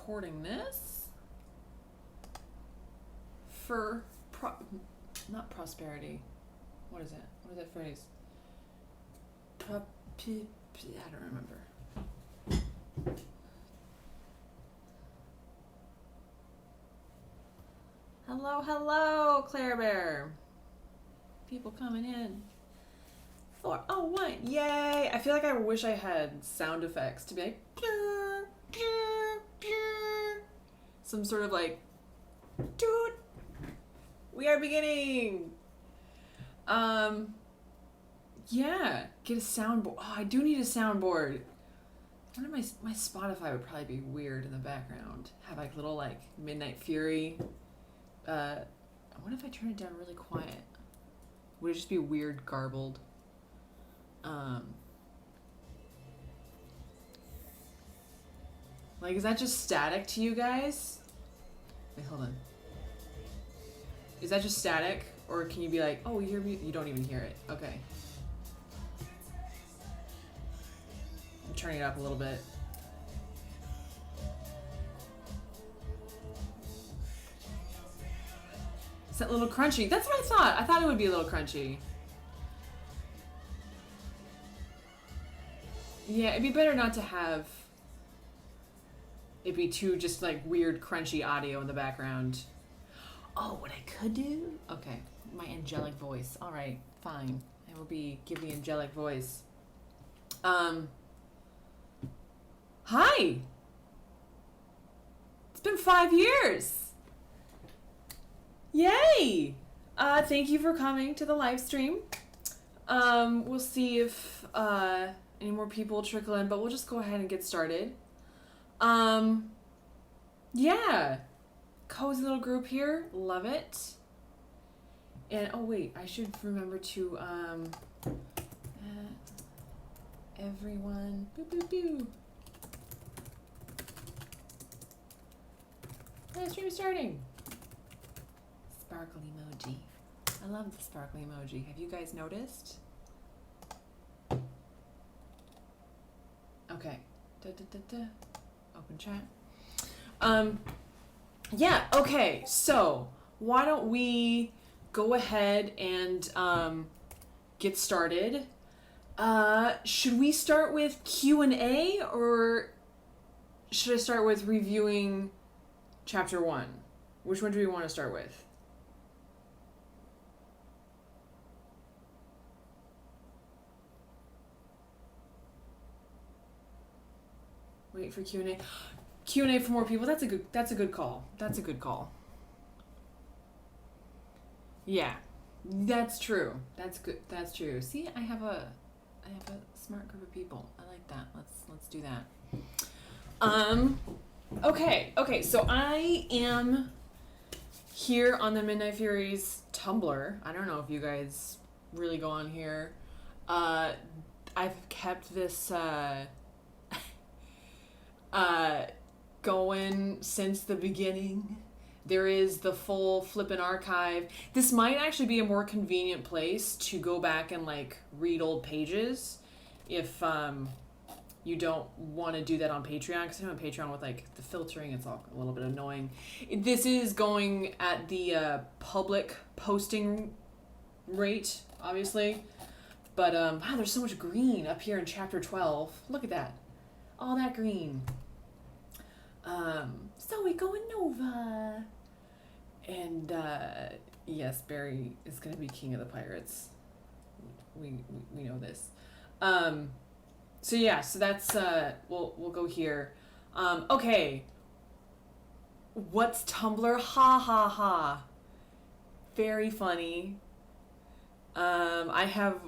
recording this for not prosperity. What is it? What is that phrase? I don't remember. Hello, hello, Claire Bear. People coming in. 401, yay! I feel like I wish I had sound effects to be like, some sort of like, toot. We are beginning. Yeah, get a soundboard. Oh, I do need a soundboard. I wonder my Spotify would probably be weird in the background. Have like little like Midnight Fury. I wonder if I turn it down really quiet. Would it just be weird garbled? Like, is that just static to you guys? Wait, hold on. Is that just static? Or can you be like, oh, you hear me? You don't even hear it. Okay. I'm turning it up a little bit. Is that a little crunchy? That's what I thought. I thought it would be a little crunchy. Yeah, it'd be better not to have it be too just like weird crunchy audio in the background. Oh, what I could do? Okay, my angelic voice. All right, fine. I will give the angelic voice. Hi. It's been 5 years. Yay! Thank you for coming to the live stream. We'll see if any more people trickle in, but we'll just go ahead and get started. Yeah. Cozy little group here. Love it. And, oh wait, I should remember to, everyone. Boo, boo, boo. Live stream is starting. Sparkle emoji. I love the sparkle emoji. Have you guys noticed? Okay. Open chat. Yeah, okay. So, why don't we go ahead and get started? Should we start with Q&A or should I start with reviewing chapter 1? Which one do we want to start with? Wait for Q&A. Q&A for more people. That's a good call. That's a good call. Yeah. That's true. That's good. That's true. See, I have a smart group of people. I like that. Let's do that. Okay, so I am here on the Midnight Furies Tumblr. I don't know if you guys really go on here. I've kept this going since the beginning. There is the full flippin' archive. This might actually be a more convenient place to go back and like read old pages if you don't want to do that on Patreon, because I know on Patreon with like the filtering it's all a little bit annoying. This is going at the public posting rate, obviously, but wow, there's so much green up here in chapter 12. Look at that, all that green. So we going Nova. And, yes, Barry is going to be king of the pirates. We know this. So yeah, so that's, we'll go here. Okay. What's Tumblr? Ha ha ha. Very funny. I have,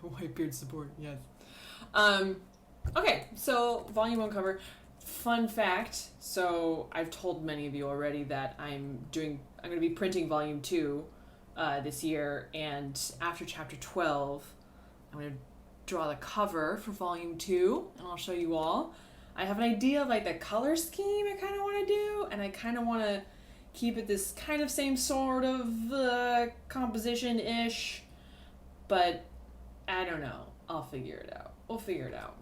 Whitebeard support, yes. Okay, so volume 1 cover. Fun fact, so I've told many of you already that I'm going to be printing volume 2 this year, and after chapter 12, I'm going to draw the cover for volume 2, and I'll show you all. I have an idea of like the color scheme I kind of want to do, and I kind of want to keep it this kind of same sort of composition-ish, but I don't know. I'll figure it out. We'll figure it out.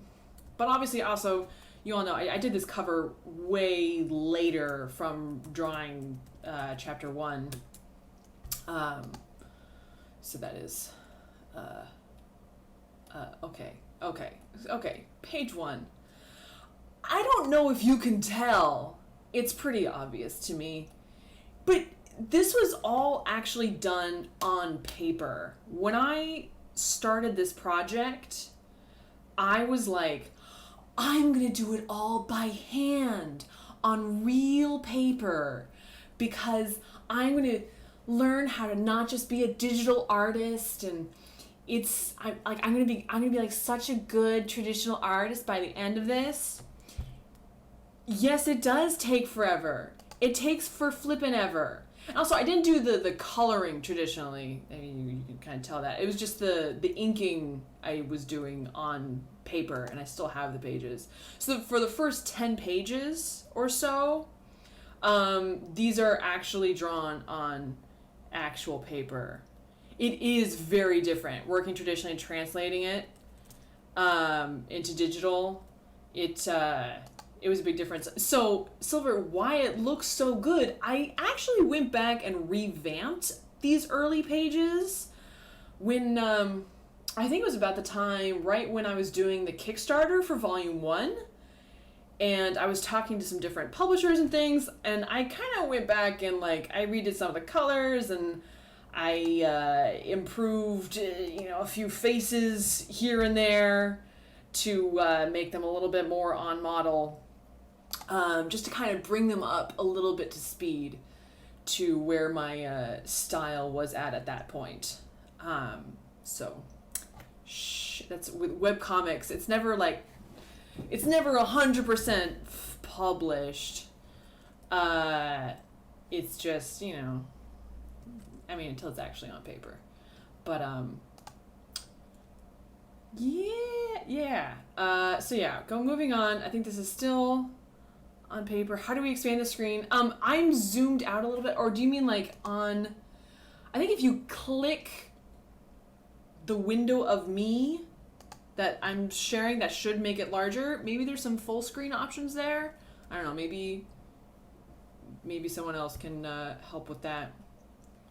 But obviously also, you all know I did this cover way later from drawing chapter 1. So that is okay. Page 1. I don't know if you can tell. It's pretty obvious to me. But this was all actually done on paper. When I started this project, I was like, I'm gonna do it all by hand on real paper because I'm gonna learn how to not just be a digital artist, and I'm gonna be like such a good traditional artist by the end of this. Yes, it does take forever. It takes for flippin' ever. And also, I didn't do the coloring traditionally. I mean, you can kind of tell that. It was just the inking I was doing on paper, and I still have the pages. So for the first 10 pages or so, these are actually drawn on actual paper. It is very different. Working traditionally and translating it into digital, it was a big difference. So, Silver, why it looks so good, I actually went back and revamped these early pages when, I think it was about the time right when I was doing the Kickstarter for Volume 1. And I was talking to some different publishers and things, and I kind of went back and, like, I redid some of the colors, and I improved, a few faces here and there to make them a little bit more on model. Just to kind of bring them up a little bit to speed to where my style was at that point. That's with webcomics. It's never 100% published. It's just, until it's actually on paper. But, moving on. I think this is still on paper. How do we expand the screen? I'm zoomed out a little bit, or do you mean I think if you click the window of me that I'm sharing, that should make it larger. Maybe there's some full screen options there. I don't know, maybe someone else can help with that.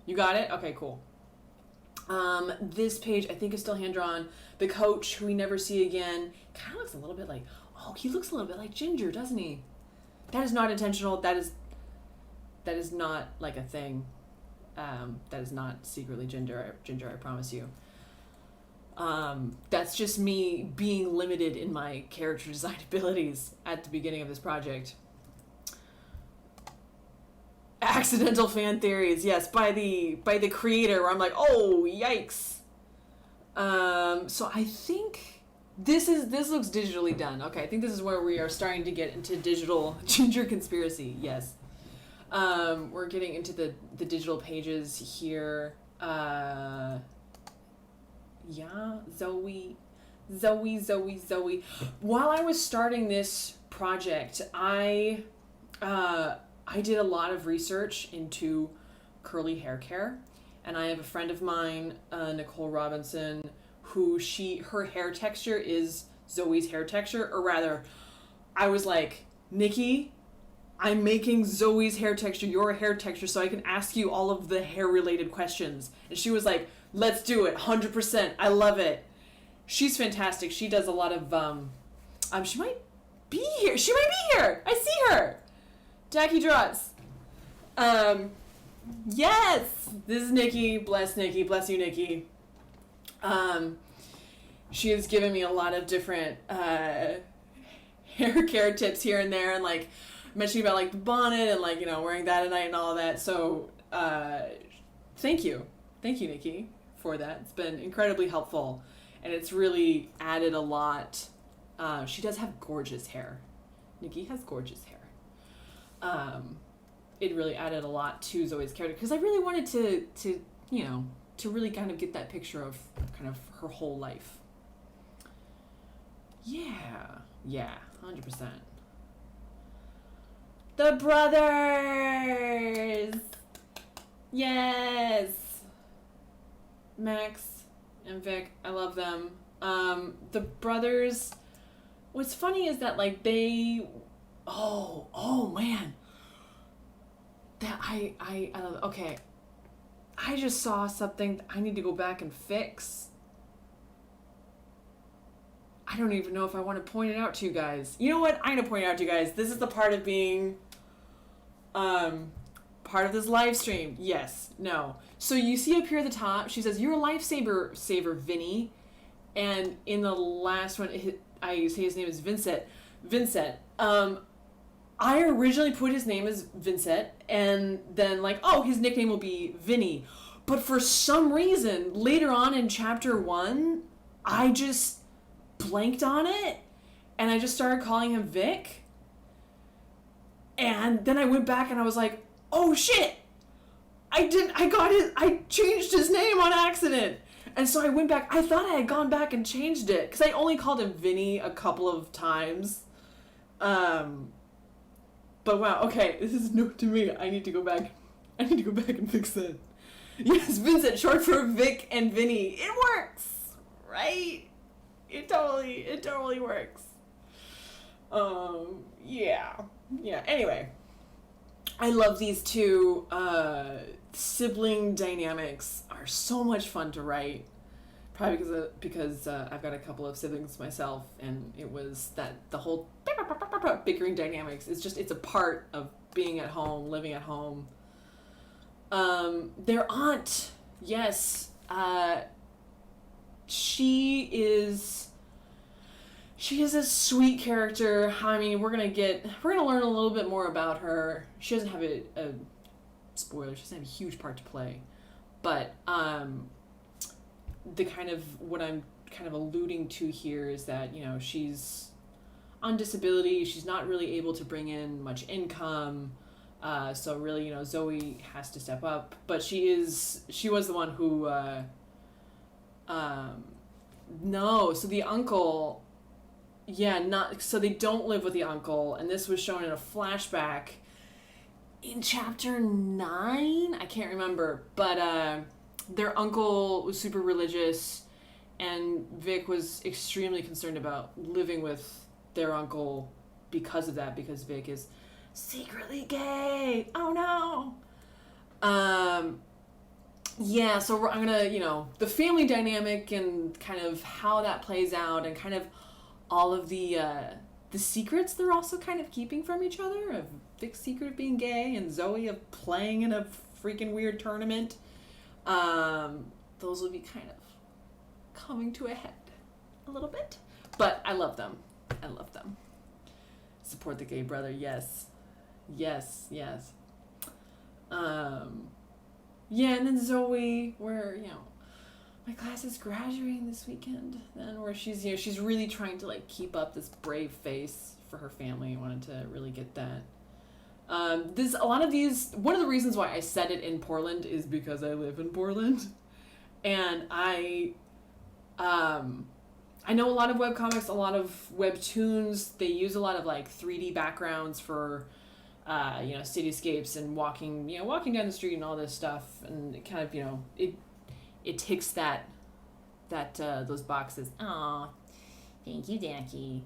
You got it? Okay, cool. This page I think is still hand drawn. The coach, who we never see again, kind of looks a little bit like, he looks a little bit like Ginger, doesn't he? That is not intentional. That is not like a thing. That is not secretly Ginger, I promise you. That's just me being limited in my character design abilities at the beginning of this project. Accidental fan theories, yes, by the creator, where I'm like, oh, yikes. So I think this looks digitally done. Okay, I think this is where we are starting to get into digital Ginger conspiracy. Yes. We're getting into the digital pages here. Zoe. While I was starting this project, I did a lot of research into curly hair care, and I have a friend of mine, Nicole Robinson, who her hair texture is Zoe's hair texture, or rather, I was like, Nikki, I'm making Zoe's hair texture your hair texture so I can ask you all of the hair related questions. And she was like, let's do it, 100%, I love it. She's fantastic. She does a lot of, she might be here. I see her. Jackie Draws. Yes, this is Nikki. Bless Nikki. Bless you, Nikki. She has given me a lot of different hair care tips here and there, and mentioning about the bonnet and wearing that at night and all of that. So thank you, Nikki, for that. It's been incredibly helpful, and it's really added a lot. She does have gorgeous hair. Nikki has gorgeous hair. It really added a lot to Zoe's character, because I really wanted to really kind of get that picture of kind of her whole life. Yeah, 100%. The brothers! Yes! Max and Vic, I love them. The brothers what's funny is that like oh man, that I love. Okay, I just saw something I need to go back and fix. I don't even know if I want to point it out to you guys. You know what? I'm gonna point it out to you guys. This is the part of being part of this live stream. Yes. No. So you see up here at the top, she says, "You're a lifesaver, Vinny." And in the last one, I say his name is Vincent. I originally put his name as Vincent, and then like, oh, his nickname will be Vinny. But for some reason, later on in chapter 1, I just blanked on it, and I just started calling him Vic. And then I went back and I was like, oh shit! I changed his name on accident. And so I went back. I thought I had gone back and changed it because I only called him Vinny a couple of times. But wow, okay, this is new to me. I need to go back and fix that. Yes, Vincent, short for Vic and Vinny. It works, right? It totally works. Yeah. Anyway, I love these two sibling dynamics. Are so much fun to write. Probably because I've got a couple of siblings myself, and it was that the whole bickering dynamics is just, it's a part of being at home, living at home. Their aunt, yes, she is a sweet character. I mean, we're gonna learn a little bit more about her. She doesn't have a spoiler. She doesn't have a huge part to play, but the kind of what I'm kind of alluding to here is that, you know, she's on disability. She's not really able to bring in much income. So really, you know, Zoe has to step up, but she was the one who, no, so the uncle, so they don't live with the uncle, and this was shown in a flashback in chapter 9, I can't remember, but, their uncle was super religious, and Vic was extremely concerned about living with their uncle because of that, because Vic is secretly gay. Oh no. Yeah, so I'm gonna, you know, the family dynamic and kind of how that plays out, and kind of all of the secrets they're also kind of keeping from each other, of Vic's secret of being gay and Zoe of playing in a freaking weird tournament. Those will be kind of coming to a head a little bit, but I love them. Support the gay brother. Yes. Yeah, and then Zoe, where, you know, my class is graduating this weekend, then where she's, you know, she's really trying to like keep up this brave face for her family. I wanted to really get that. A lot of these, one of the reasons why I said it in Portland is because I live in Portland, and I know a lot of webcomics, a lot of webtoons, they use a lot of like 3D backgrounds for, you know, cityscapes and walking down the street and all this stuff, and it kind of, you know, it ticks those boxes. Aw, thank you, Danky.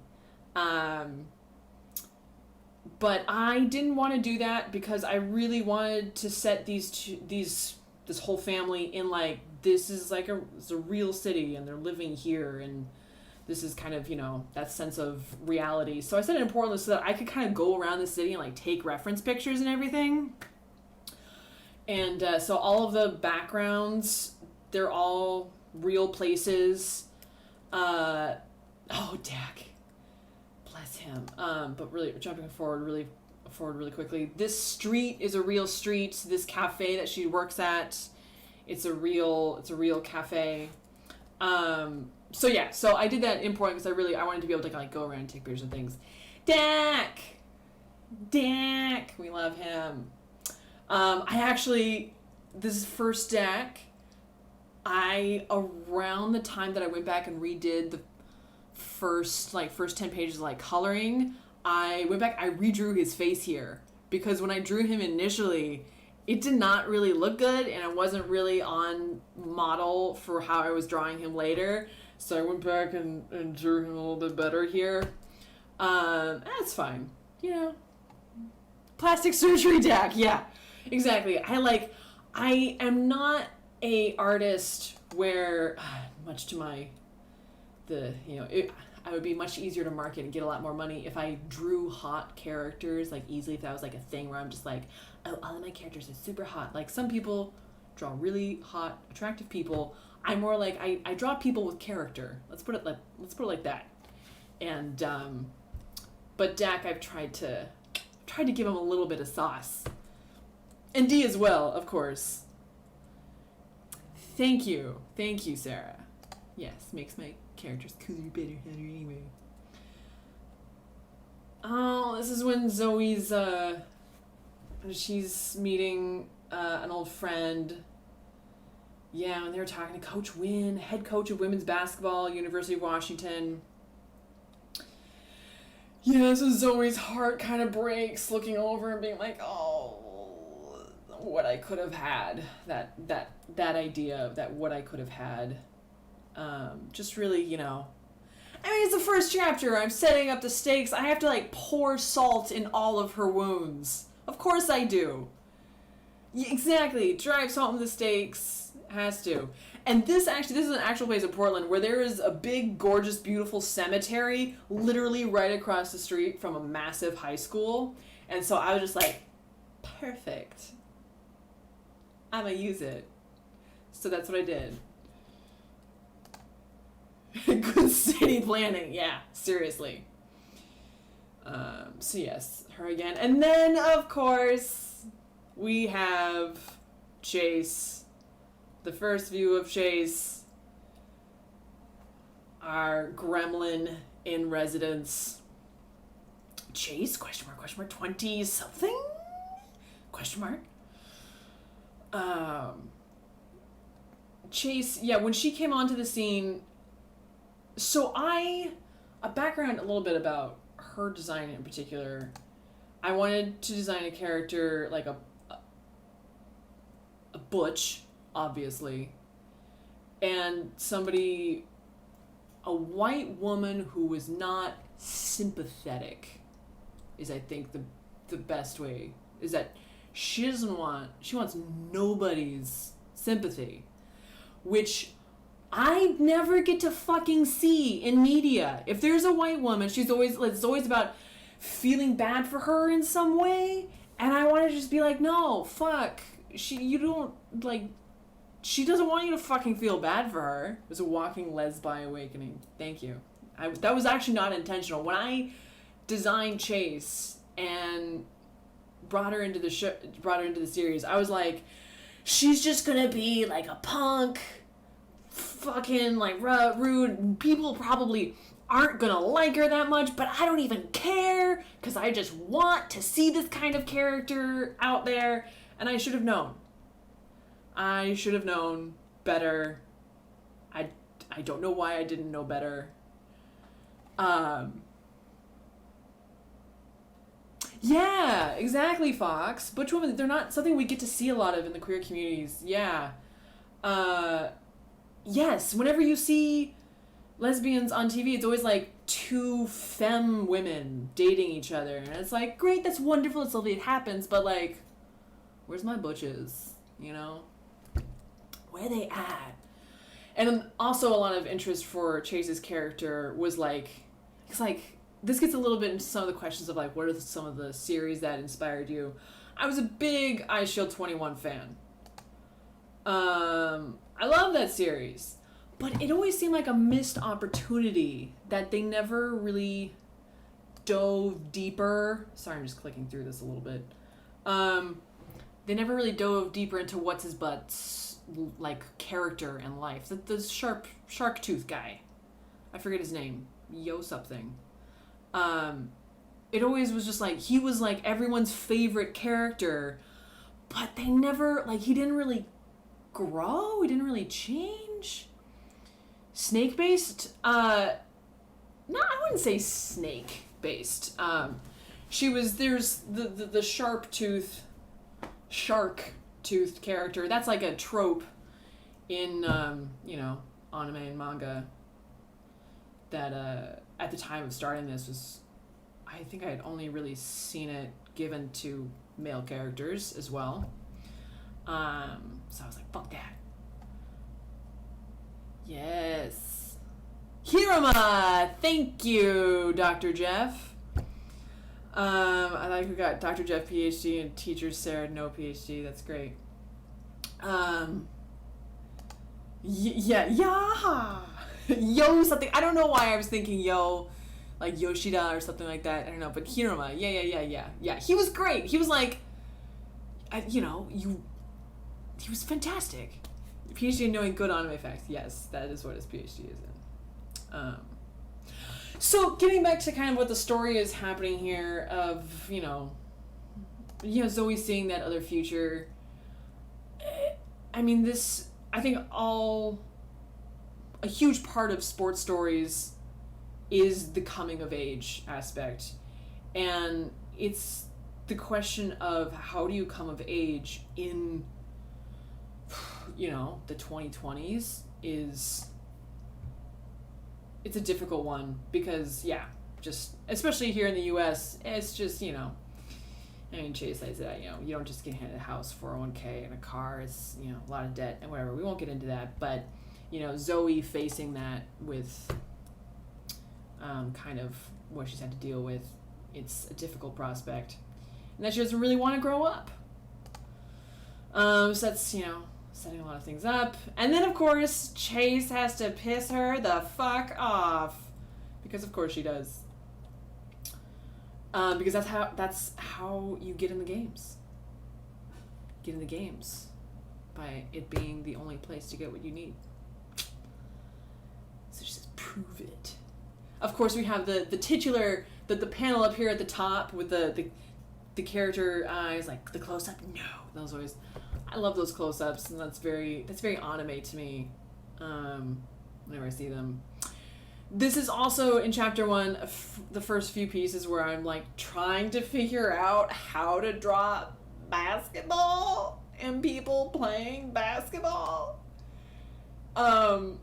But I didn't want to do that because I really wanted to set this whole family in like, this is like it's a real city and they're living here, and this is kind of, you know, that sense of reality. So I set it in Portland so that I could kind of go around the city and like take reference pictures and everything. And so all of the backgrounds, they're all real places. Oh, Dak. Bless him. But really jumping forward really quickly. This street is a real street. This cafe that she works at, it's a real cafe. So yeah, so I did that in Portland because I wanted to be able to like go around and take pictures of things. Dak, we love him. This is first Dak. Around the time that I went back and redid the first 10 pages of like coloring, I went back, I redrew his face here, because when I drew him initially, it did not really look good, and it wasn't really on model for how I was drawing him later. So I went back and drew him a little bit better here. That's fine. You know, plastic surgery Dak. Yeah, exactly. I am not a artist where, much to my, I would be much easier to market and get a lot more money if I drew hot characters, like, easily, if that was, like, a thing where I'm just like, oh, all of my characters are super hot. Like, some people draw really hot, attractive people. I'm more like, I draw people with character. Let's put it like that. And, but Dak, I've tried to give him a little bit of sauce. And D as well, of course. Thank you, Sarah. Yes, makes my characters cooler, better, better anyway. Oh, this is when Zoe's, she's meeting an old friend. Yeah, and they were talking to Coach Wynn, head coach of women's basketball, University of Washington. Yeah, so Zoe's heart kind of breaks, looking over and being like, oh, what I could have had. That idea of that what I could have had. Just really, I mean, it's the first chapter. I'm setting up the stakes. I have to, like, pour salt in all of her wounds. Of course I do. Yeah, exactly. Drive salt in the stakes. Has to. And this is an actual place in Portland where there is a big, gorgeous, beautiful cemetery literally right across the street from a massive high school. And so I was just like, perfect. I'm gonna use it. So that's what I did. Good city planning, yeah, seriously. So yes, her again. And then, of course, we have Chase. The first view of Chase. Our gremlin in residence. Chase, question mark, 20-something? Question mark. Chase, yeah, when she came onto the scene, so a background a little bit about her design in particular. I wanted to design a character like a butch, obviously, and a white woman who was not sympathetic is, I think, the best way, is that she wants nobody's sympathy, which I never get to fucking see in media. If there's a white woman, it's always about feeling bad for her in some way, and I want to just be like, no, fuck, she doesn't want you to fucking feel bad for her. It was a walking lesbi awakening. Thank you. That was actually not intentional. When I designed Chase and brought her into the series, I was like, she's just gonna be like a punk, fucking like rude. People probably aren't gonna like her that much, but I don't even care because I just want to see this kind of character out there, and I should have known. I should have known better. I don't know why I didn't know better. Yeah, exactly, Fox. Butch women, they're not something we get to see a lot of in the queer communities. Yeah. Yes, whenever you see lesbians on TV, it's always like two femme women dating each other. And it's like, great, that's wonderful, it's lovely, it happens, but like, where's my butches? Where they at? And also a lot of interest for Chase's character was like, it's like, this gets a little bit into some of the questions of like, what are some of the series that inspired you? I was a big Ice Shield 21 fan. I love that series, but it always seemed like a missed opportunity that they never really dove deeper. Sorry, I'm just clicking through this a little bit. They never really dove deeper into what's his butt's like character and life. The shark tooth guy, I forget his name, Yo something. It always was just like he was like everyone's favorite character, but they never he didn't really grow. He didn't really change. Snake based? No, I wouldn't say snake based. There's the shark toothed character. That's like a trope in anime and manga that at the time of starting this was I think I had only really seen it given to male characters as well. So I was like, fuck that. Yes. Hirama! Thank you, Dr. Jeff. I like we got Dr. Jeff PhD and teacher Sarah no PhD. That's great. Yeah. Yo something. I don't know why I was thinking yo, like Yoshida or something like that. I don't know. But Hirama. Yeah. He was great. He was like, he was fantastic. PhD in knowing good anime facts. Yes, that is what his PhD is in. So getting back to kind of what the story is happening here of, Zoe seeing that other future. I mean, I think a huge part of sports stories is the coming of age aspect. And it's the question of how do you come of age in, the 2020s it's a difficult one because, just, especially here in the U.S., it's just, Chase says that, you don't just get handed a house, 401k, and a car. It's, a lot of debt and whatever. We won't get into that. But, Zoe facing that with kind of what she's had to deal with, it's a difficult prospect. And that she doesn't really want to grow up. So that's, setting a lot of things up. And then, of course, Chase has to piss her the fuck off. Because, of course, she does. Because that's how you get in the games. Get in the games. By it being the only place to get what you need. So she says, prove it. Of course, we have the titular, the panel up here at the top with the character eyes, like, the close-up. No. Those always... I love those close-ups, and that's very anime to me. Whenever I see them. This is also in chapter 1, the first few pieces where I'm like trying to figure out how to draw basketball and people playing basketball. I'm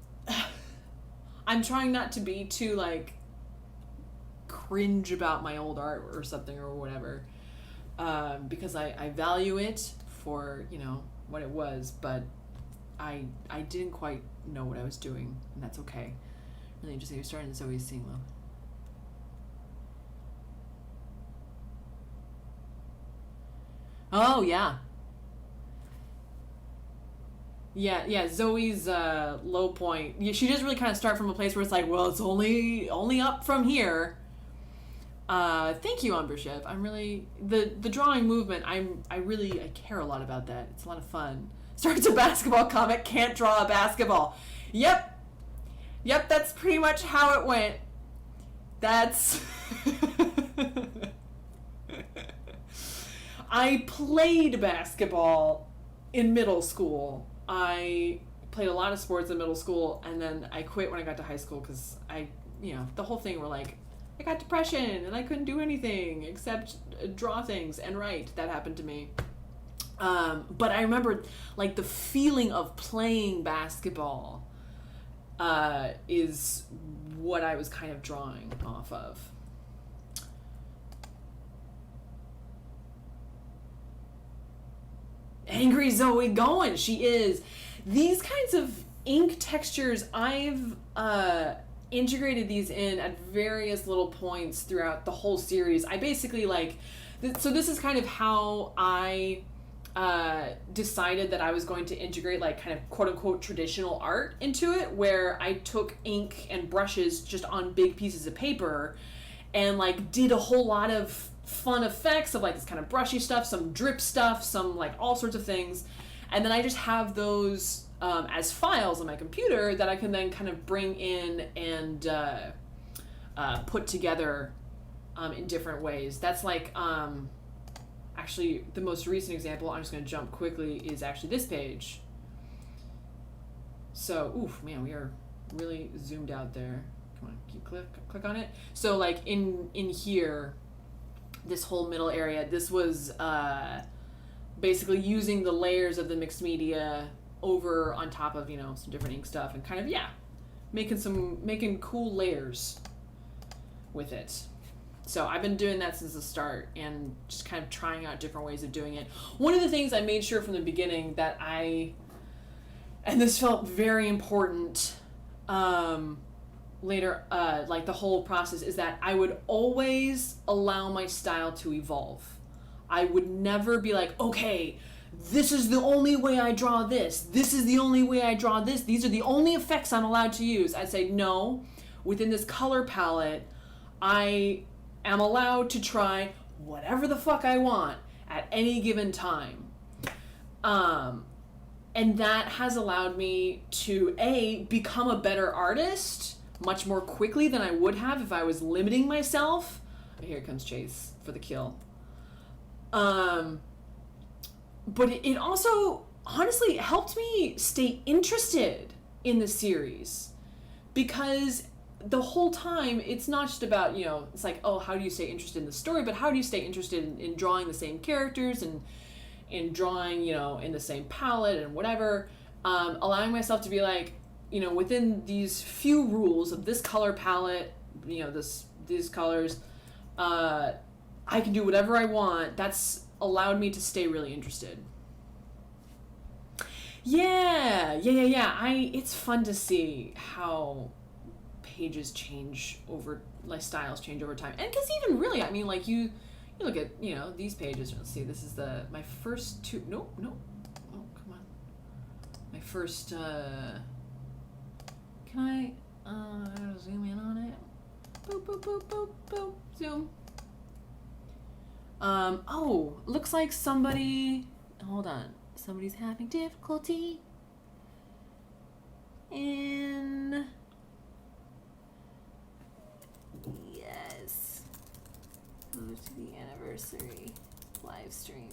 trying not to be too like cringe about my old art or something or whatever, because I value it for what it was, but I didn't quite know what I was doing, and that's okay. Really interesting. You're starting to Zoe sing low. Oh yeah. Yeah, Zoe's low point. Yeah, she does really kind of start from a place where it's like, well, it's only up from here. Thank you, Umber Chef. I'm really the drawing movement. I care a lot about that. It's a lot of fun. Starts a basketball comic, can't draw a basketball. Yep, that's pretty much how it went. That's I played basketball in middle school. I played a lot of sports in middle school, and then I quit when I got to high school because the whole thing were like, I got depression and I couldn't do anything except draw things and write. That happened to me. But I remember like the feeling of playing basketball is what I was kind of drawing off of. Angry Zoe going. She is. These kinds of ink textures, I've integrated these in at various little points throughout the whole series. I basically so this is kind of how I decided that I was going to integrate like kind of quote unquote traditional art into it, where I took ink and brushes just on big pieces of paper and like did a whole lot of fun effects of like this kind of brushy stuff, some drip stuff, some like all sorts of things. And then I just have those as files on my computer that I can then kind of bring in and put together in different ways. That's like, actually, the most recent example, I'm just going to jump quickly, is actually this page. So, oof, man, we are really zoomed out there. Come on, keep click on it. So, like, in here, this whole middle area, this was basically using the layers of the mixed media over on top of, some different ink stuff and kind of, making cool layers with it. So I've been doing that since the start and just kind of trying out different ways of doing it. One of the things I made sure from the beginning that and this felt very important later, like the whole process, is that I would always allow my style to evolve. I would never be like, okay, this is the only way I draw this. This is the only way I draw this. These are the only effects I'm allowed to use. I'd say, no, within this color palette, I am allowed to try whatever the fuck I want at any given time. And that has allowed me to, A, become a better artist much more quickly than I would have if I was limiting myself. Here comes Chase for the kill. But it also honestly helped me stay interested in the series, because the whole time it's not just about, it's like, oh, how do you stay interested in the story, but how do you stay interested in drawing the same characters and in drawing, in the same palette and whatever, allowing myself to be like, within these few rules of this color palette, these colors, I can do whatever I want. That's allowed me to stay really interested. Yeah. It's fun to see how pages change over, like styles change over time. And because even really, I mean, like you look at, these pages. Let's see, this is my first two. No. Oh, come on. My first, can I zoom in on it? Boop, boop, boop, boop, boop, zoom. Oh, looks like somebody's having difficulty in, yes, go to the anniversary live stream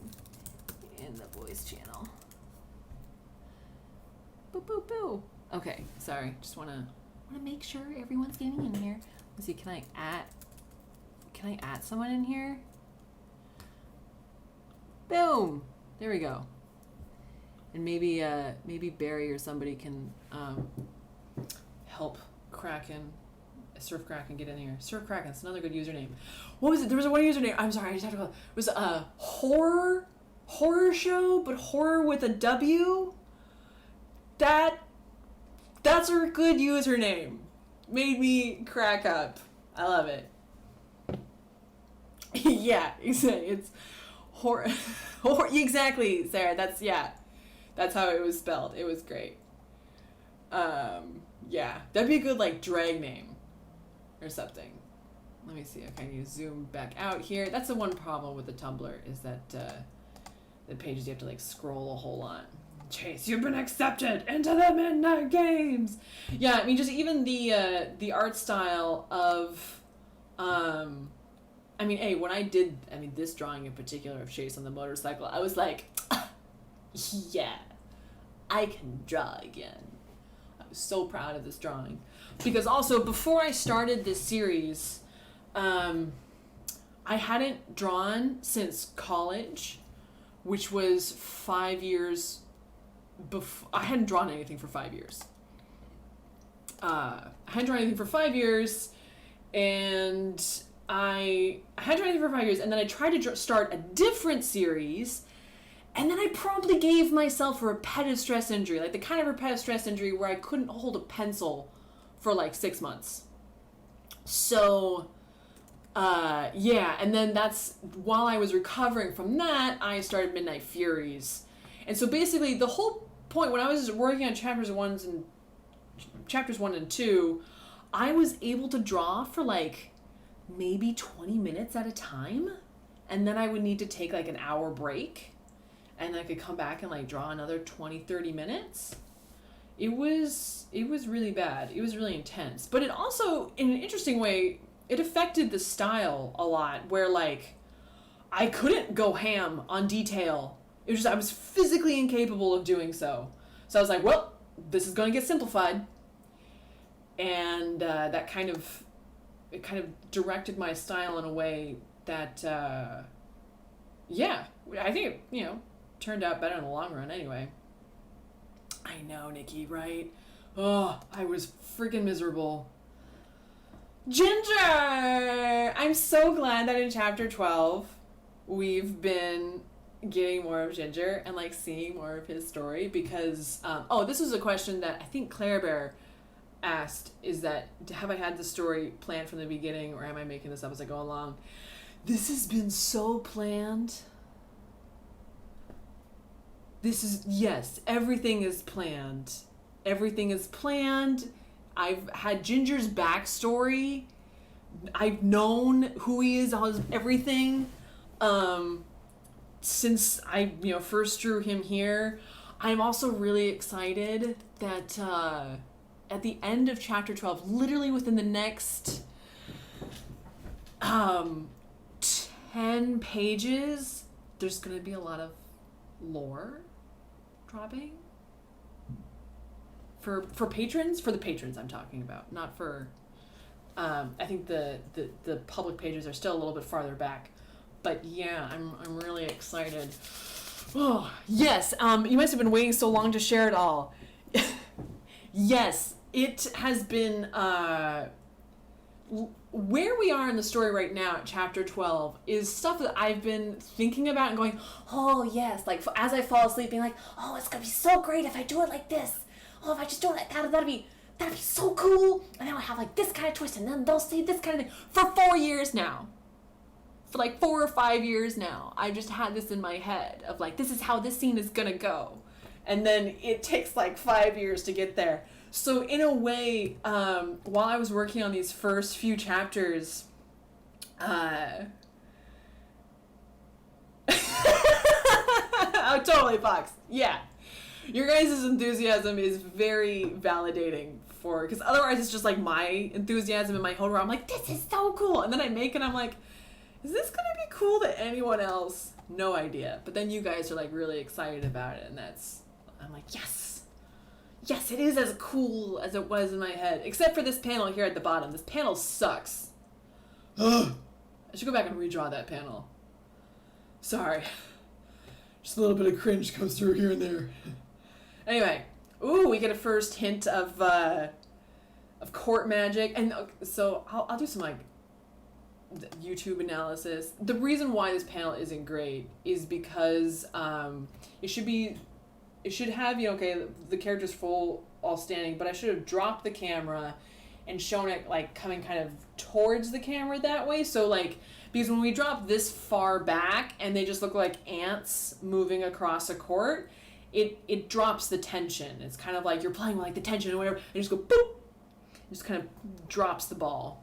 in the voice channel. Boop, boop, boop. Okay, sorry, just wanna make sure everyone's getting in here. Let's see, can I add someone in here? Boom! There we go. And maybe Barry or somebody can help Surf Kraken get in here. Surf Kraken's another good username. What was it? There was one username. I'm sorry, I just have to call it. It was a horror show, but horror with a W. That's a good username. Made me crack up. I love it. Yeah, exactly. It's horror. Exactly, Sarah. That's how it was spelled. It was great. Yeah, that'd be a good like drag name or something. Let me see. Okay, I need to zoom back out here. That's the one problem with the Tumblr, is that the pages you have to like scroll a whole lot. Chase, you've been accepted into the Midnight Games. Yeah, I mean, just even the art style of, when I did, this drawing in particular of Chase on the motorcycle, I was like, yeah, I can draw again. I was so proud of this drawing. Because also, before I started this series, I hadn't drawn since college, which was 5 years before. I hadn't drawn anything for 5 years. And I hadn't drawn anything for 5 years, and then I tried to start a different series, and then I promptly gave myself a repetitive stress injury, like the kind of repetitive stress injury where I couldn't hold a pencil for like 6 months. So, and then that's, while I was recovering from that, I started Midnight Furies. And so basically the whole point, when I was working on chapters 1 and 2, I was able to draw for like maybe 20 minutes at a time, and then I would need to take like an hour break, and I could come back and like draw another 20-30 minutes. It was really bad. It was really intense. But it also, in an interesting way, it affected the style a lot, where like I couldn't go ham on detail. It was just, I was physically incapable of doing so. So I was like, well, this is going to get simplified. And it kind of directed my style in a way that, I think it, turned out better in the long run anyway. I know, Nikki, right? Oh, I was freaking miserable. Ginger! I'm so glad that in chapter 12 we've been getting more of Ginger and like seeing more of his story because this was a question that I think Claire Bear asked, is that have I had the story planned from the beginning or am I making this up as I go along? This has been so planned. Yes, everything is planned. Everything is planned. I've had Ginger's backstory. I've known who he is, everything. Since I, first drew him here. I'm also really excited that at the end of chapter 12, literally within the next 10 pages, there's going to be a lot of lore dropping. For patrons, for the patrons I'm talking about, not for, I think the public pages are still a little bit farther back, but yeah, I'm really excited. Oh, yes, you must have been waiting so long to share it all. Yes, it has been, where we are in the story right now at chapter 12 is stuff that I've been thinking about and going, oh yes, like as I fall asleep being like, oh, it's gonna be so great if I do it like this. Oh, if I just do it like that, that'd be so cool. And then I'll have like this kind of twist, and then they'll say this kind of thing. For 4 years now. For like 4 or 5 years now. I just had this in my head of like, this is how this scene is gonna go. And then it takes like 5 years to get there. So in a way, while I was working on these first few chapters, oh, totally, Fox. Yeah. Your guys' enthusiasm is very validating because otherwise it's just like my enthusiasm in my head where I'm like, this is so cool. And then I make it, I'm like, is this going to be cool to anyone else? No idea. But then you guys are like really excited about it. And I'm like, yes, it is as cool as it was in my head. Except for this panel here at the bottom. This panel sucks. I should go back and redraw that panel. Sorry. Just a little bit of cringe comes through here and there. Anyway, we get a first hint of court magic, and so I'll do some like YouTube analysis. The reason why this panel isn't great is because it should have the characters full all standing, but I should have dropped the camera and shown it like coming kind of towards the camera that way. So like because when we drop this far back and they just look like ants moving across a court. It drops the tension. It's kind of like you're playing with like the tension or whatever, and you just go boop. It just kind of drops the ball.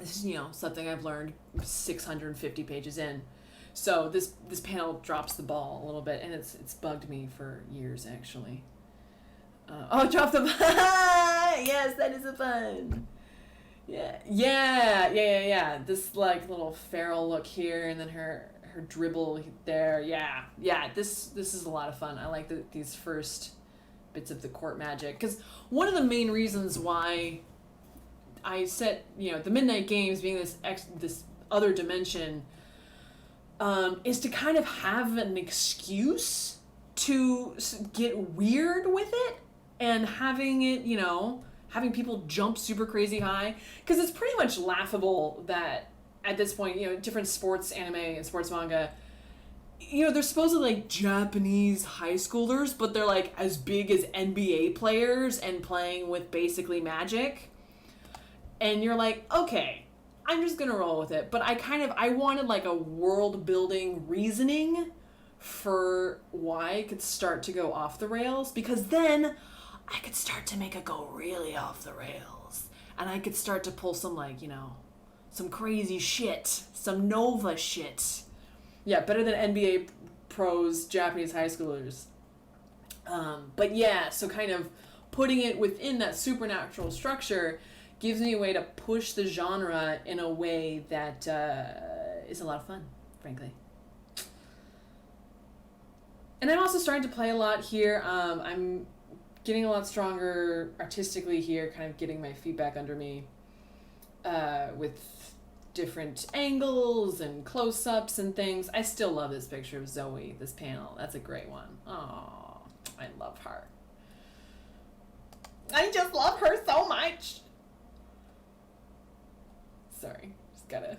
This is something I've learned 650 pages in. So this panel drops the ball a little bit, and it's bugged me for years actually. Drop the ball. Yes, that is a fun. Yeah. This like little feral look here, and then her dribble there. Yeah. This is a lot of fun. I like these first bits of the court magic because one of the main reasons why I set the Midnight Games being this other dimension is to kind of have an excuse to get weird with it and having it having people jump super crazy high because it's pretty much laughable that at this point, different sports anime and sports manga, they're supposedly like Japanese high schoolers, but they're like as big as NBA players and playing with basically magic. And you're like, okay, I'm just gonna roll with it. But I wanted like a world building reasoning for why it could start to go off the rails, because then I could start to make it go really off the rails. And I could start to pull some like, some crazy shit, some Nova shit. Yeah, better than NBA pros, Japanese high schoolers. But yeah, so kind of putting it within that supernatural structure gives me a way to push the genre in a way that is a lot of fun, frankly. And I'm also starting to play a lot here. I'm getting a lot stronger artistically here, kind of getting my feet back under me with different angles and close-ups and things. I still love this picture of Zoe, this panel. That's a great one. Oh, I love her. I just love her so much. Sorry, just gotta.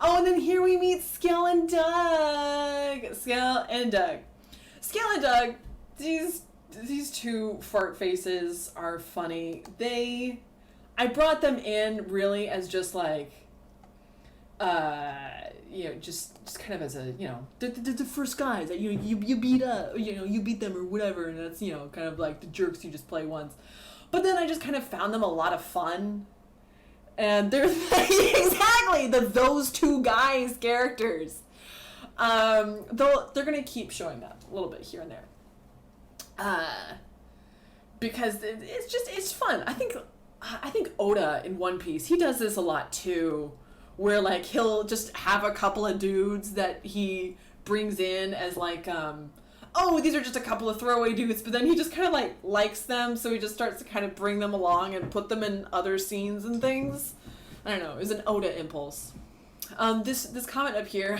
Oh, and then here we meet Skell and Doug. Skell and Doug. These two fart faces are funny. I brought them in really as just like, just kind of as a, the first guys that you beat up, you beat them or whatever, and that's, kind of like the jerks you just play once. But then I just kind of found them a lot of fun. And they're exactly those two guys characters. Though they're gonna keep showing up a little bit here and there. Because it's fun. I think Oda in One Piece, he does this a lot too, where like he'll just have a couple of dudes that he brings in as like oh, these are just a couple of throwaway dudes, but then he just kind of like likes them, so he just starts to kind of bring them along and put them in other scenes and things. I don't know, it was an Oda impulse. This comment up here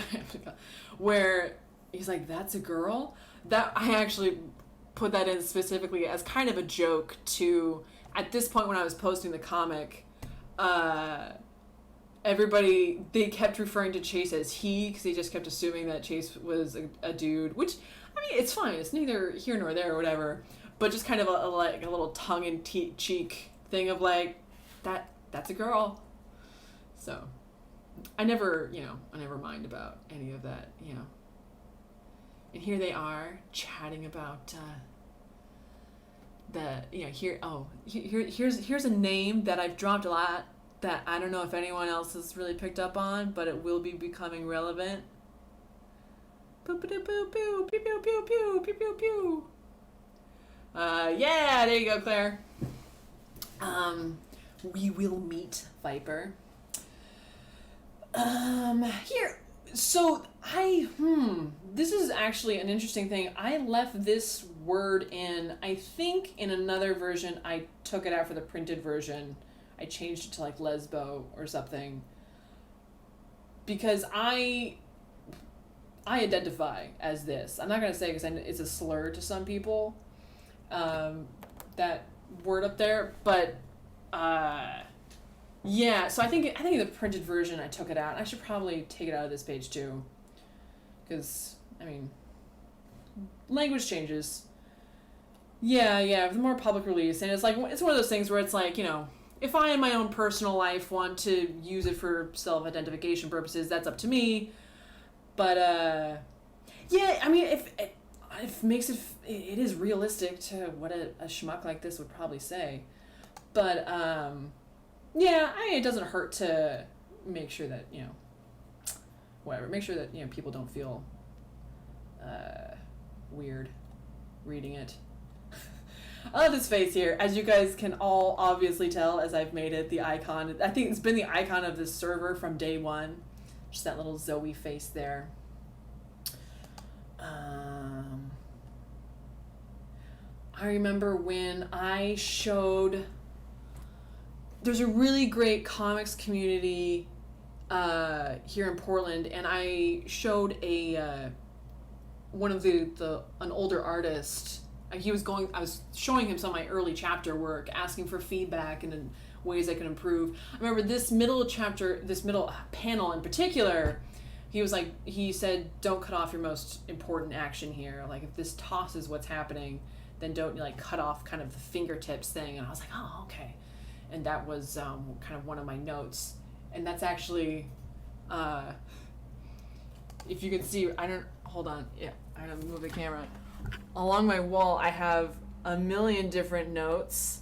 where he's like, that's a girl? That I actually put that in specifically as kind of a joke to, at this point when I was posting the comic, everybody, they kept referring to Chase as he, because they just kept assuming that Chase was a dude, which, I mean, it's fine. It's neither here nor there or whatever, but just kind of a little tongue-in-cheek thing of like, that's a girl. So, I never mind about any of that, And here they are chatting about here's a name that I've dropped a lot that I don't know if anyone else has really picked up on, but it will be becoming relevant. Pew pew pew pew pew pew pew pew pew pew pew. Yeah, there you go, Claire. We will meet Viper. Here. So this is actually an interesting thing. I left this word in, I think in another version, I took it out for the printed version. I changed it to like lesbo or something. Because I identify as this. I'm not going to say because it's a slur to some people, that word up there, but yeah, so I think in the printed version I took it out. I should probably take it out of this page too, because I mean, language changes. Yeah, the more public release, and it's like it's one of those things where it's like, if I in my own personal life want to use it for self-identification purposes, that's up to me. But yeah, I mean, if it makes it is realistic to what a schmuck like this would probably say, but yeah, it doesn't hurt to make sure that, whatever, make sure that, people don't feel weird reading it. I love this face here. As you guys can all obviously tell, as I've made it the icon. I think it's been the icon of this server from day one. Just that little Zoe face there. I remember when I showed... There's a really great comics community here in Portland, and I showed one of an older artist. I was showing him some of my early chapter work, asking for feedback and ways I could improve. I remember this middle panel in particular, he said, don't cut off your most important action here. Like, if this tosses what's happening, then don't cut off kind of the fingertips thing. And I was like, oh, okay. And that was kind of one of my notes. And that's actually, if you can see, hold on. Yeah, I don't move the camera. Along my wall, I have a million different notes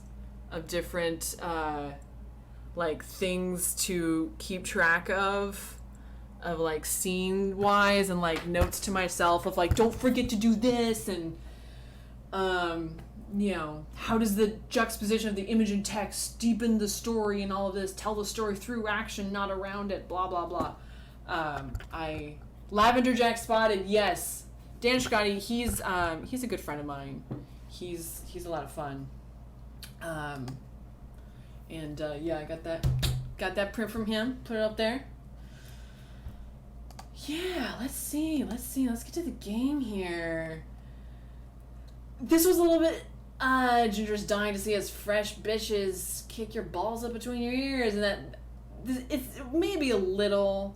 of different, things to keep track of scene-wise, and, notes to myself of, don't forget to do this, and, how does the juxtaposition of the image and text deepen the story and all of this, tell the story through action, not around it, blah, blah, blah. Lavender Jack spotted, yes. Dan Scotty, he's a good friend of mine. He's a lot of fun. Yeah, I got that print from him, put it up there. Yeah, let's see. Let's get to the game here. This was a little bit Ginger's dying to see us fresh bitches kick your balls up between your ears, and that it's maybe a little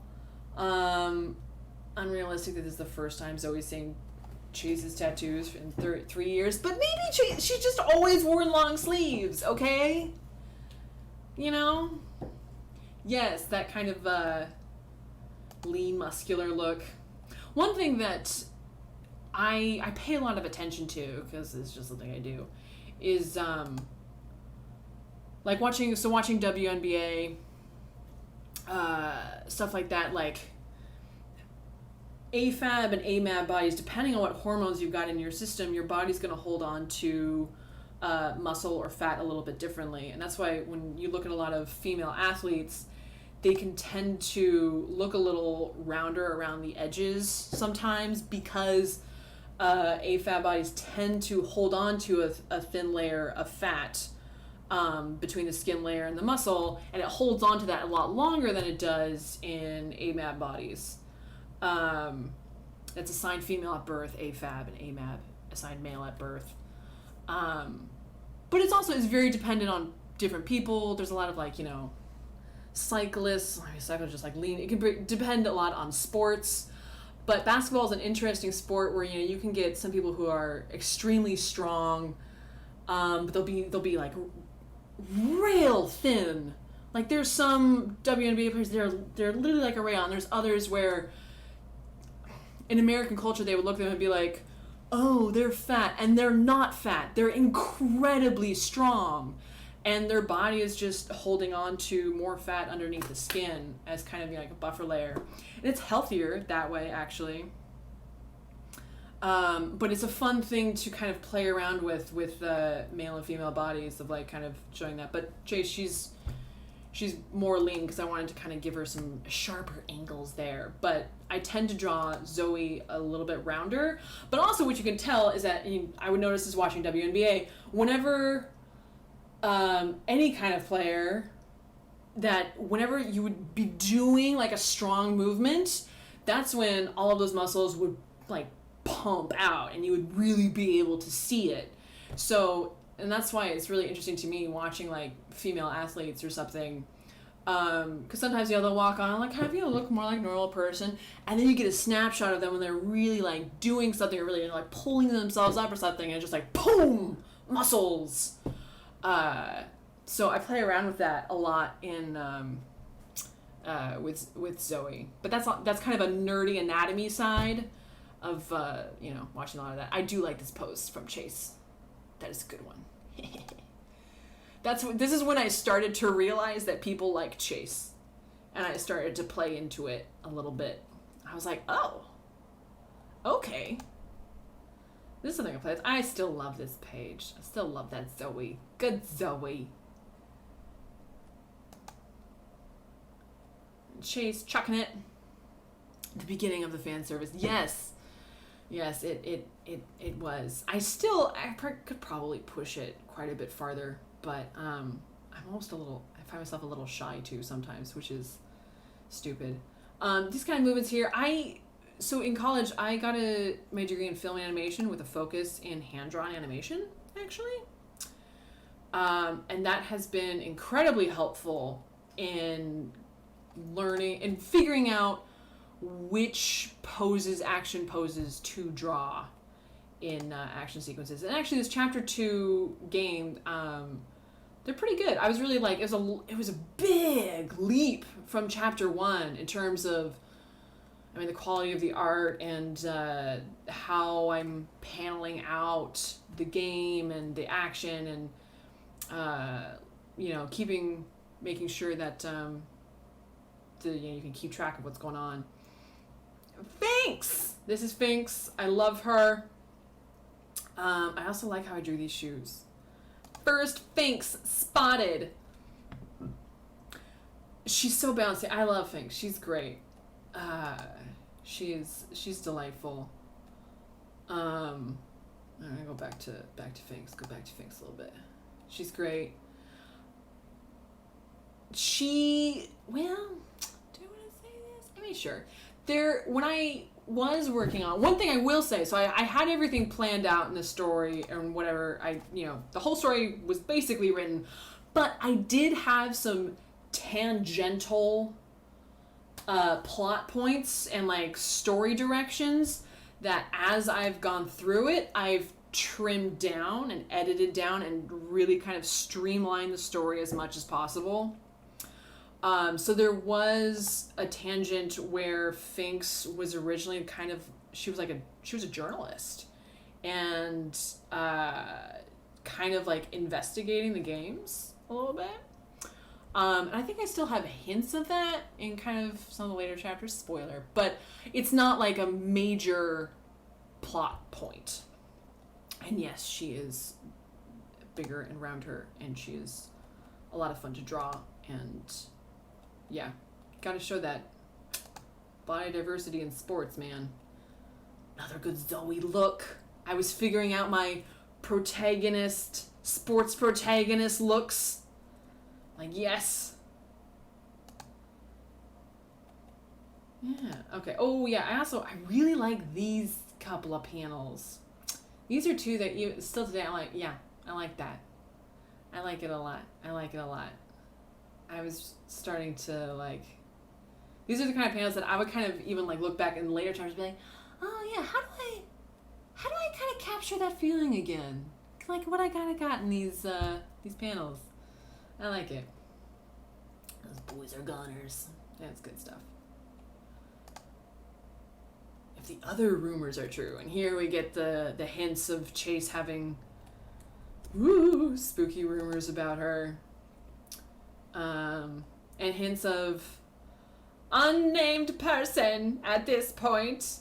unrealistic that this is the first time Zoe's seeing Chase's tattoos in 3 years, but maybe she just always wore long sleeves, okay? You know? Yes, that kind of lean, muscular look. One thing that I pay a lot of attention to, because it's just something I do, is like watching WNBA, stuff like that, like AFAB and AMAB bodies, depending on what hormones you've got in your system, your body's going to hold on to muscle or fat a little bit differently. And that's why when you look at a lot of female athletes, they can tend to look a little rounder around the edges sometimes, because AFAB bodies tend to hold on to a thin layer of fat between the skin layer and the muscle, and it holds on to that a lot longer than it does in AMAB bodies. That's assigned female at birth, AFAB, and AMAB assigned male at birth. But it's very dependent on different people. There's a lot of cyclists just like lean. It can depend a lot on sports. But basketball is an interesting sport where you can get some people who are extremely strong, but they'll be like real thin. Like there's some WNBA players they're literally like a rayon. There's others where in American culture they would look at them and be like, oh, they're fat, and they're not fat. They're incredibly strong, and their body is just holding on to more fat underneath the skin as kind of like a buffer layer. And it's healthier that way, actually. But it's a fun thing to kind of play around with male and female bodies, of like kind of showing that. But Chase, she's more lean because I wanted to kind of give her some sharper angles there. But I tend to draw Zoe a little bit rounder. But also what you can tell is that, I would notice this watching WNBA, whenever any kind of player, that whenever you would be doing like a strong movement, that's when all of those muscles would like pump out and you would really be able to see it. So, and that's why it's really interesting to me watching like female athletes or something, because sometimes they'll walk on like kind of look more like a normal person, and then you get a snapshot of them when they're really like doing something or really like pulling themselves up or something, and just like boom, muscles. So I play around with that a lot in with Zoe, but that's kind of a nerdy anatomy side of watching a lot of that. I do like this pose from Chase. That is a good one. This is when I started to realize that people like Chase, and I started to play into it a little bit. I was like, oh, okay. This is something I play with. I still love this page. I still love that Zoe. Good Zoe. Chase chucking it. The beginning of the fan service. Yes, it was. I could probably push it quite a bit farther, but I'm almost I find myself a little shy too sometimes, which is stupid. These kind of movements here. So in college, I got my degree in film animation with a focus in hand-drawn animation, actually. And that has been incredibly helpful in learning and figuring out which action poses to draw in action sequences. And actually this chapter 2 game, they're pretty good. I was really like, it was a big leap from chapter 1 in terms of the quality of the art and how I'm paneling out the game and the action, and making sure that you can keep track of what's going on. Finks! This is Finks. I love her. I also like how I drew these shoes. First Finks spotted. She's so bouncy. I love Finks. She's great. She's delightful. I'm gonna go back to Finks. Go back to Finks a little bit. She's great. Do I want to say this? I mean, sure. When I was working on, one thing I will say, so I had everything planned out in the story and whatever, the whole story was basically written, but I did have some tangential plot points and like story directions that as I've gone through it, I've trimmed down and edited down and really kind of streamlined the story as much as possible. So there was a tangent where Finks was originally she was a journalist and kind of like investigating the games a little bit. And I think I still have hints of that in kind of some of the later chapters, spoiler, but it's not like a major plot point. And yes, she is bigger and rounder, and she is a lot of fun to draw, and yeah, gotta show that body diversity in sports, man. Another good Zoe look. I was figuring out my sports protagonist looks. Like, yes. Yeah, okay. Oh, yeah, I really like these couple of panels. These are two that still today, I like that. I like it a lot. I was starting to, like, these are the kind of panels that I would kind of even, like, look back in later times and be like, oh, yeah, how do I kind of capture that feeling again? Like, what I kind of got in these panels. I like it. Those boys are goners. That's good stuff. If the other rumors are true, and here we get the hints of Chase having spooky rumors about her. And hints of unnamed person at this point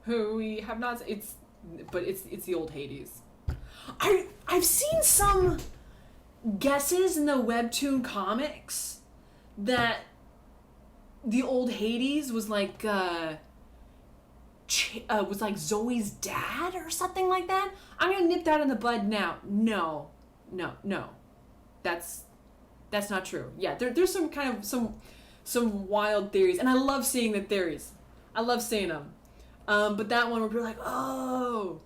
who we have not, it's the old Hades. I've seen some guesses in the Webtoon comics that the old Hades was like Zoe's dad or something like that. I'm gonna nip that in the bud now. No, that's not true. Yeah, there's some kind of some wild theories, and I love seeing the theories. I love seeing them. But that one where people are like, oh,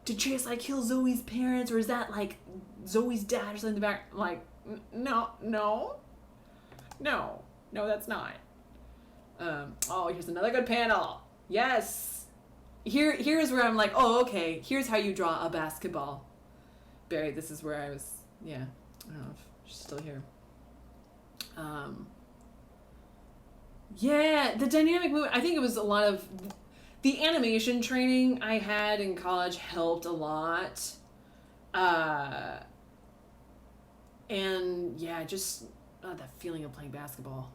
did Chase like kill Zoe's parents, or is that like Zoe's dad or something in the back? Like, no, that's not. Oh, here's another good panel. Yes. Here's where I'm like, oh, okay. Here's how you draw a basketball. Barry, this is where I was. Yeah, I don't know if she's still here. Yeah, the dynamic movement. I think it was a lot of the animation training I had in college helped a lot. And yeah, just that feeling of playing basketball.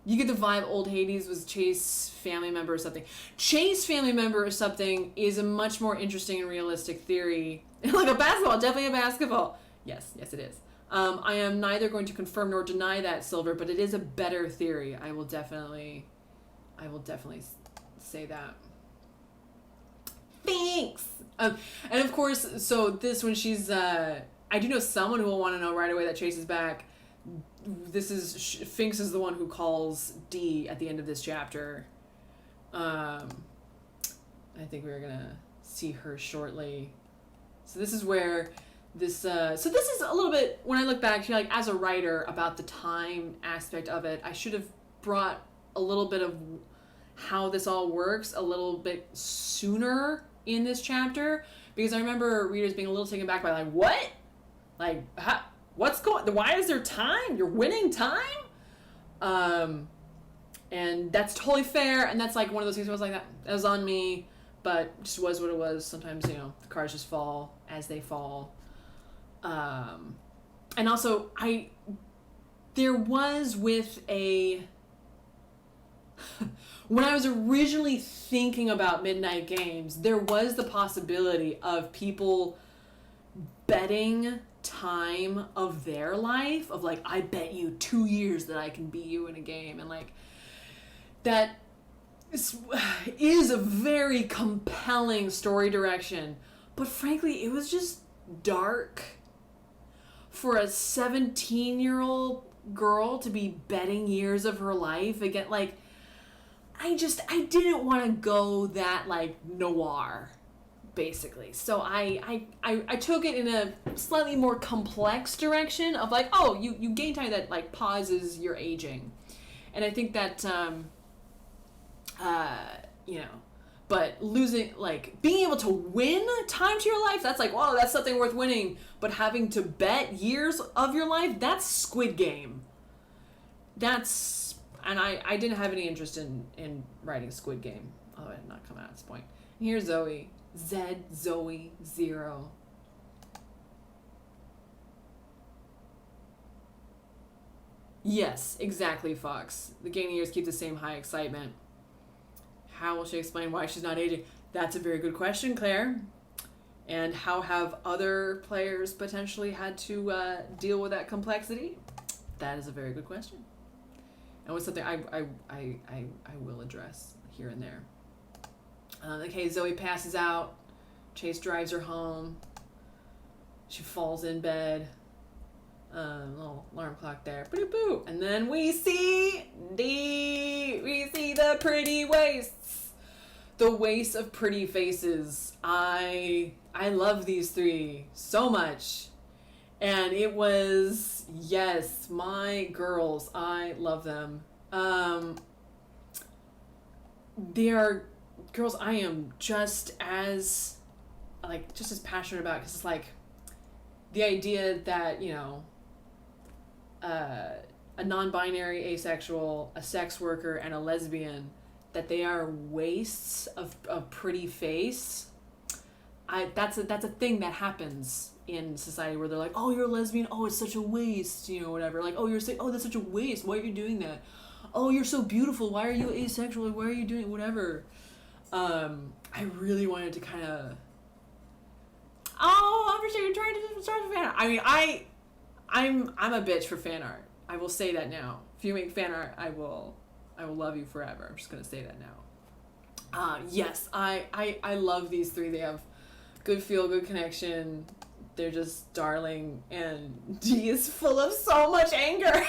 You get the vibe old Hades was Chase family member or something. Chase family member or something is a much more interesting and realistic theory. Like a basketball, definitely a basketball. Yes, it is. I am neither going to confirm nor deny that, Silver, but it is a better theory. I will definitely say that. Thanks! And of course, so this when she's, I do know someone who will want to know right away that Chase is back. Finks is the one who calls D at the end of this chapter. I think we're gonna see her shortly. So this is where this is a little bit, when I look back, like as a writer about the time aspect of it, I should have brought a little bit of how this all works a little bit sooner in this chapter, because I remember readers being a little taken back by like, what? Like, why is there time? You're winning time? And that's totally fair, and that's like one of those things where I was like, that was on me, but it just was what it was. Sometimes, the cards just fall as they fall. And also, there was with when I was originally thinking about Midnight Games, there was the possibility of people betting time of their life, of like, I bet you 2 years that I can beat you in a game, and like, that is a very compelling story direction, but frankly, it was just dark for a 17-year-old girl to be betting years of her life again. Like, I didn't want to go that like noir, basically. So I took it in a slightly more complex direction of like, oh, you gain time that like pauses your aging. And I think that you know, but losing, like, being able to win time to your life, that's like, whoa, that's something worth winning. But having to bet years of your life, that's Squid Game. And I didn't have any interest in writing Squid Game, although it had not come out at this point. And here's Zoe. Zoe 0. Yes, exactly, Fox. The gaining years keep the same high excitement. How will she explain why she's not aging? That's a very good question, Claire. And how have other players potentially had to deal with that complexity? That is a very good question. And was something I will address here and there. Okay, Zoe passes out. Chase drives her home. She falls in bed. Little alarm clock there. Boo-boo. And then we see the pretty waists. The waist of pretty faces. I love these three so much. And it was, yes, my girls. I love them. They are girls I am just as passionate about, because it's like the idea that, you know, a non-binary, asexual, a sex worker, and a lesbian, that they are wastes of pretty face. That's a thing that happens in society, where they're like, oh, you're a lesbian, oh, it's such a waste, you know, whatever. Like, oh, that's such a waste, why are you doing that? Oh, you're so beautiful, why are you asexual, why are you doing whatever? I really wanted to kind of, oh, I'm sure you're trying to start fan art. I mean, I'm a bitch for fan art. I will say that now. If you make fan art, I will love you forever. I'm just gonna say that now. Yes, I love these three. They have good feel, good connection. They're just darling, and Dee is full of so much anger.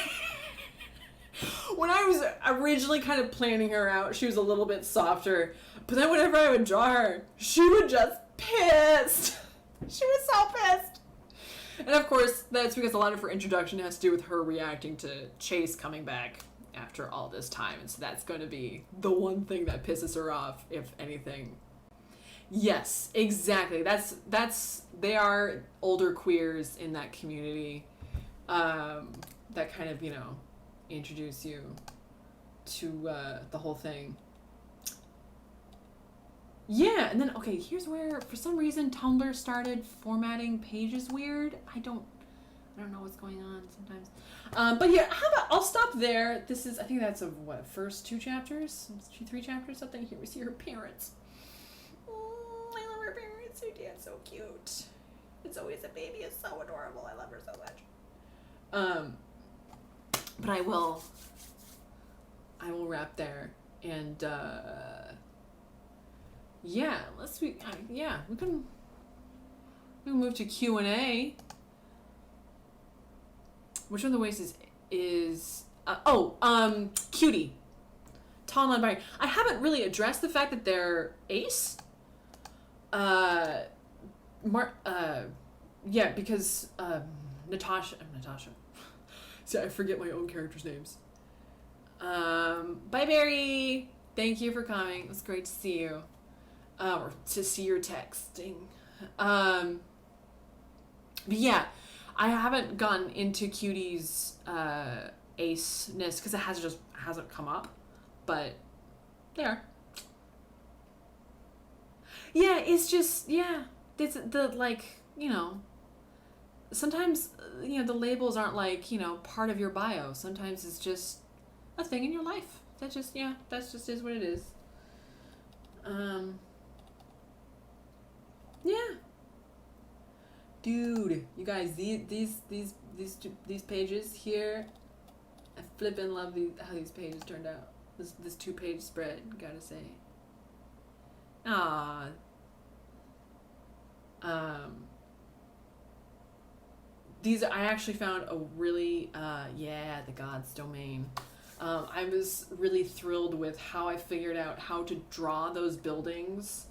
When I was originally kind of planning her out, she was a little bit softer, but then whenever I would draw her, she would just pissed. She was so pissed. And of course, that's because a lot of her introduction has to do with her reacting to Chase coming back after all this time. And so that's going to be the one thing that pisses her off, if anything. Yes, exactly. They are older queers in that community, that kind of, you know, introduce you to the whole thing. Yeah, and then, okay, here's where, for some reason, Tumblr started formatting pages weird. I don't know what's going on sometimes. But yeah, how about, I'll stop there. This is, I think that's first 2 chapters? 3 chapters, something. Here we see her parents. Oh, I love her parents. Her dad's so cute. It's always a baby. It's so adorable. I love her so much. But I will wrap there. And, yeah, we can move to Q&A. Which one of the ways is Cutie. Tall non-binary. I haven't really addressed the fact that they're ace. Yeah, because Natasha. See, I forget my own characters' names. Bye, Barry. Thank you for coming. It was great to see you. Or to see your texting. But yeah, I haven't gotten into Cutie's ace-ness because it hasn't come up. But there. Yeah, it's just, yeah. It's the, like, you know, sometimes, you know, the labels aren't like, you know, part of your bio. Sometimes it's just a thing in your life. That just is what it is. Yeah. Dude, you guys, these pages here, I flippin' love how these pages turned out. This 2-page spread, gotta say. These, I actually found a really, the Gods Domain. I was really thrilled with how I figured out how to draw those buildings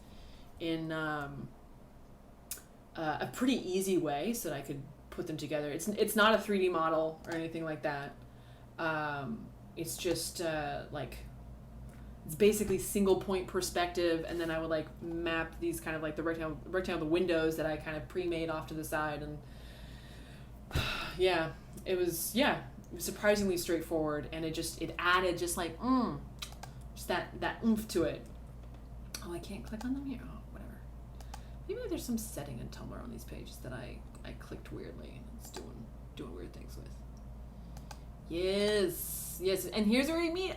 in a pretty easy way so that I could put them together. It's not a 3D model or anything like that. It's just like, it's basically single point perspective, and then I would like map these kind of like the rectangle windows that I kind of pre-made off to the side, and it was surprisingly straightforward, and it added just like just that oomph to it. Oh, I can't click on them here. Oh, whatever. Maybe there's some setting in Tumblr on these pages that I clicked weirdly and it's doing weird things with. Yes, and here's where we meet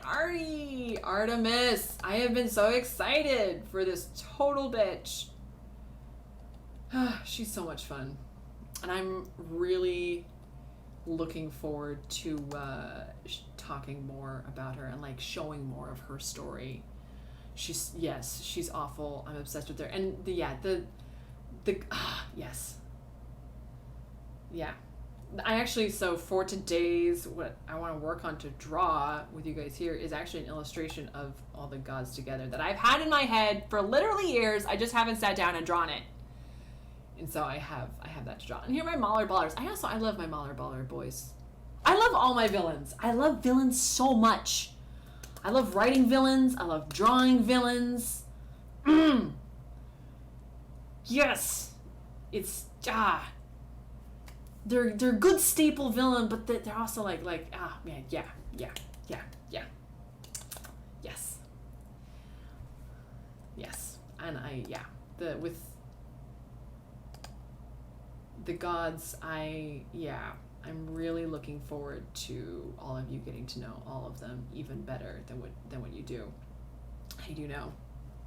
Artemis. I have been so excited for this total bitch. She's so much fun, and I'm really looking forward to talking more about her and like showing more of her story. She's awful. I'm obsessed with her, and I actually, so for today's, what I want to work on to draw with you guys here is actually an illustration of all the gods together that I've had in my head for literally years. I just haven't sat down and drawn it. And so I have that to draw. And here are my Mahler Ballers. I love my Mahler Baller boys. I love all my villains. I love villains so much. I love writing villains. I love drawing villains. Yes. It's they're good staple villain, but they're also like man, yeah. Yes. And with the gods, I'm really looking forward to all of you getting to know all of them even better than what you do. I do know.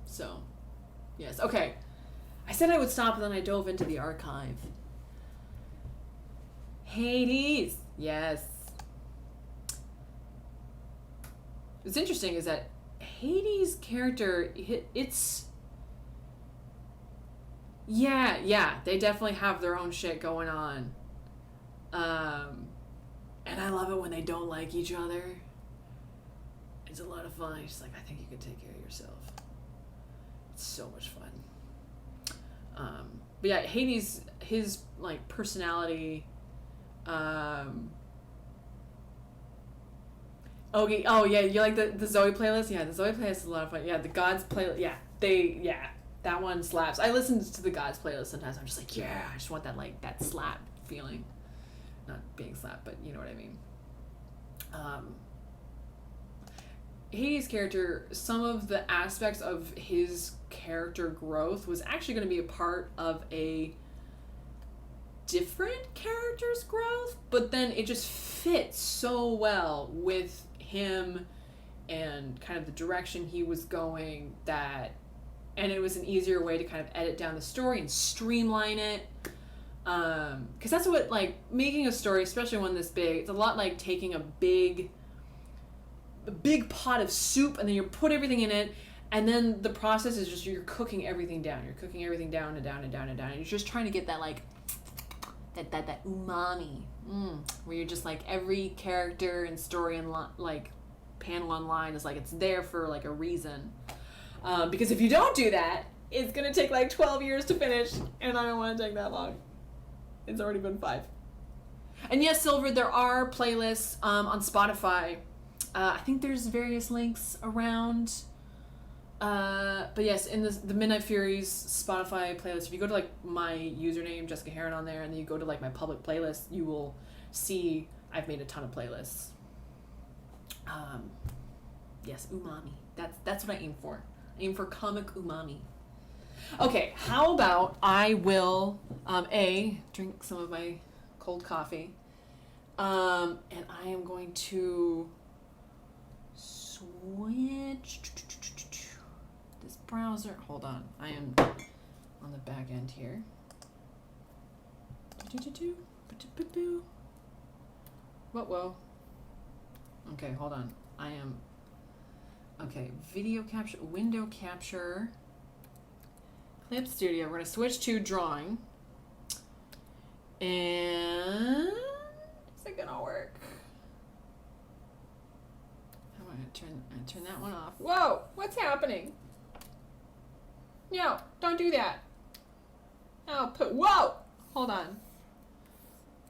So, yes. Okay. I said I would stop, and then I dove into the archive. Hades. Yes. What's interesting is that Hades' character, it's... Yeah, they definitely have their own shit going on. And I love it when they don't like each other. It's a lot of fun. It's just like, I think you could take care of yourself. It's so much fun. But yeah, Hades, his like personality, okay, oh yeah, you like the Zoe playlist? Yeah, the Zoe playlist is a lot of fun. Yeah, the Gods playlist, that one slaps. I listen to the Gods playlist sometimes. I'm just like, yeah, I just want that like that slap feeling. Not being slapped, but you know what I mean. Hades' character, some of the aspects of his character growth was actually going to be a part of a different character's growth, but then it just fits so well with him and kind of the direction he was going and it was an easier way to kind of edit down the story and streamline it. Because that's what, like, making a story, especially one this big, it's a lot like taking a big pot of soup and then you put everything in it, and then the process is just you're cooking everything down. You're cooking everything down and down and down and down. And you're just trying to get that, like, that umami, where you're just, like, every character and story and, like, panel online is, like, it's there for, like, a reason. Because if you don't do that, it's going to take, like, 12 years to finish, and I don't want to take that long. It's already been 5. And yes, Silver, there are playlists on Spotify. I think there's various links around. But yes, in the Midnight Furies Spotify playlist, if you go to like my username, Jessica Heron, on there, and then you go to like my public playlist, you will see I've made a ton of playlists. Yes, umami. That's what I aim for. I aim for comic umami. Okay, how about I will drink some of my cold coffee, and I am going to switch this browser. Hold on, I am on the back end here. Whoa. Okay, hold on. Video capture, window capture. Clip Studio. We're going to switch to drawing. And is it going to work? turn that one off. Whoa! What's happening? No, don't do that. Oh, whoa! Hold on.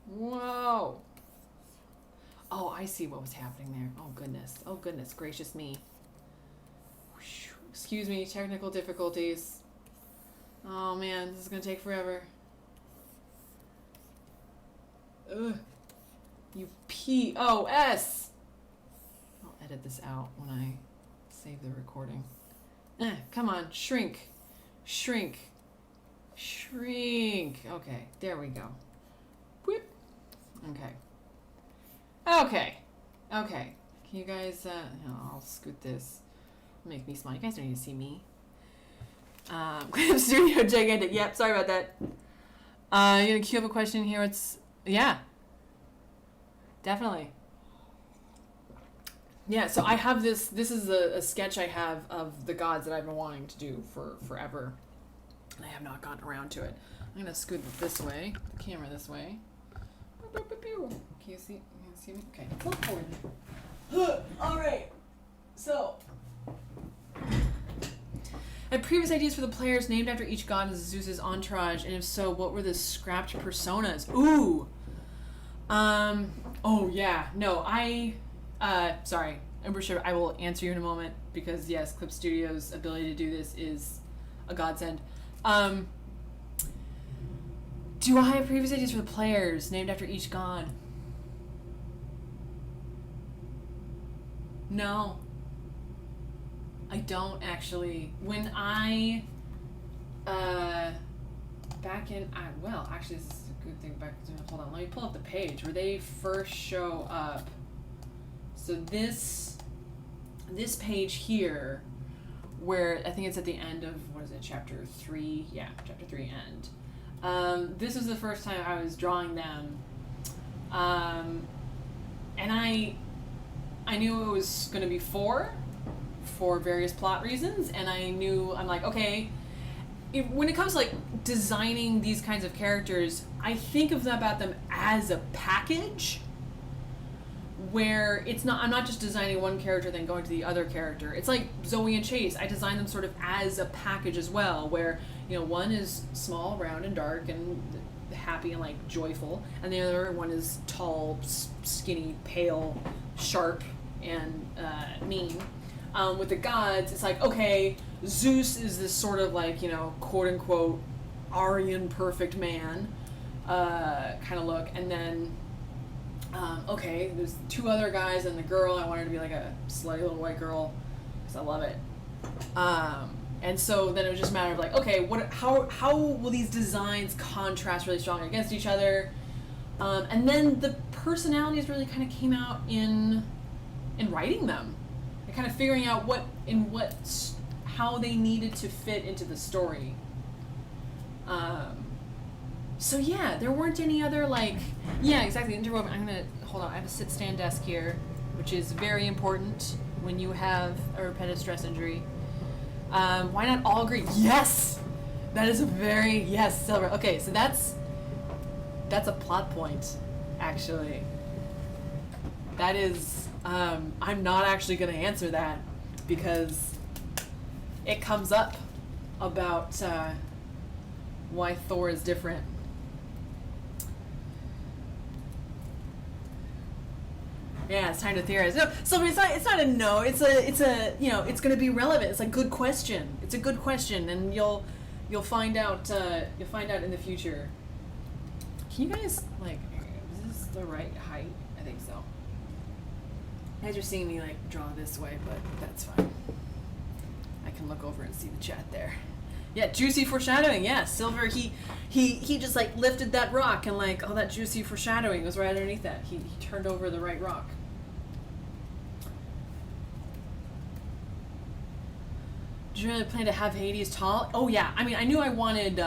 Whoa. Oh, I see what was happening there. Oh, goodness. Oh, goodness gracious me. Excuse me, technical difficulties. Oh, man, this is going to take forever. Ugh. You POS! I'll edit this out when I save the recording. Come on, shrink. Shrink. Shrink. Okay, there we go. Whip. Okay. Okay. Okay. Can you guys, I'll scoot this. Make me smile. You guys don't need to see me. Studio gigantic. Yep, sorry about that. You gonna queue up a question here? Yeah. Definitely. Yeah, so I have this is a sketch I have of the gods that I've been wanting to do for forever. And I have not gotten around to it. I'm gonna scoot it this way, the camera this way. Can you see me? Okay, go forward. Alright. So I had previous ideas for the players named after each god as Zeus's entourage, and if so, what were the scrapped personas? Ooh. Oh yeah. No, sorry. I'm sure I will answer you in a moment because yes, Clip Studio's ability to do this is a godsend. Do I have previous ideas for the players named after each god? No. I don't actually. When I, actually this is a good thing hold on, let me pull up the page where they first show up. So this page here, where I think it's at the end of, what is it, chapter 3? Yeah, chapter 3 end. This was the first time I was drawing them. And I knew it was going to be 4 for various plot reasons, and I'm like, okay, when it comes to like designing these kinds of characters, I think about them as a package where I'm not just designing one character then going to the other character. It's like Zoe and Chase. I design them sort of as a package as well, where, you know, one is small, round, and dark, and happy and like joyful, and the other one is tall, skinny, pale, sharp, and mean. With the gods, it's like, okay, Zeus is this sort of like, you know, quote unquote Aryan perfect man kind of look, and then okay, there's 2 other guys and the girl. I want her to be like a slutty little white girl because I love it. And so then it was just a matter of like, okay, how will these designs contrast really strongly against each other? And then the personalities really kind of came out in writing them. Kind of figuring out how they needed to fit into the story. So yeah, there weren't any other like, yeah, exactly, interwoven. Hold on, I have a sit-stand desk here, which is very important when you have a repetitive stress injury. Why not all agree? Yes! That is yes, Silver. Okay, so that's a plot point, actually. That is, I'm not actually going to answer that because it comes up about why Thor is different. Yeah, it's time to theorize. No, so it's not a no. It's a you know, it's going to be relevant. It's a good question. It's a good question, and you'll find out in the future. Can you guys like? Is this the right height? I think so. You guys are seeing me like draw this way, but that's fine. I can look over and see the chat there. Yeah, juicy foreshadowing. Yeah, Silver. He just like lifted that rock and like all that juicy foreshadowing was right underneath that. He turned over the right rock. Did you really plan to have Hades tall? Oh yeah. I mean, I knew I wanted.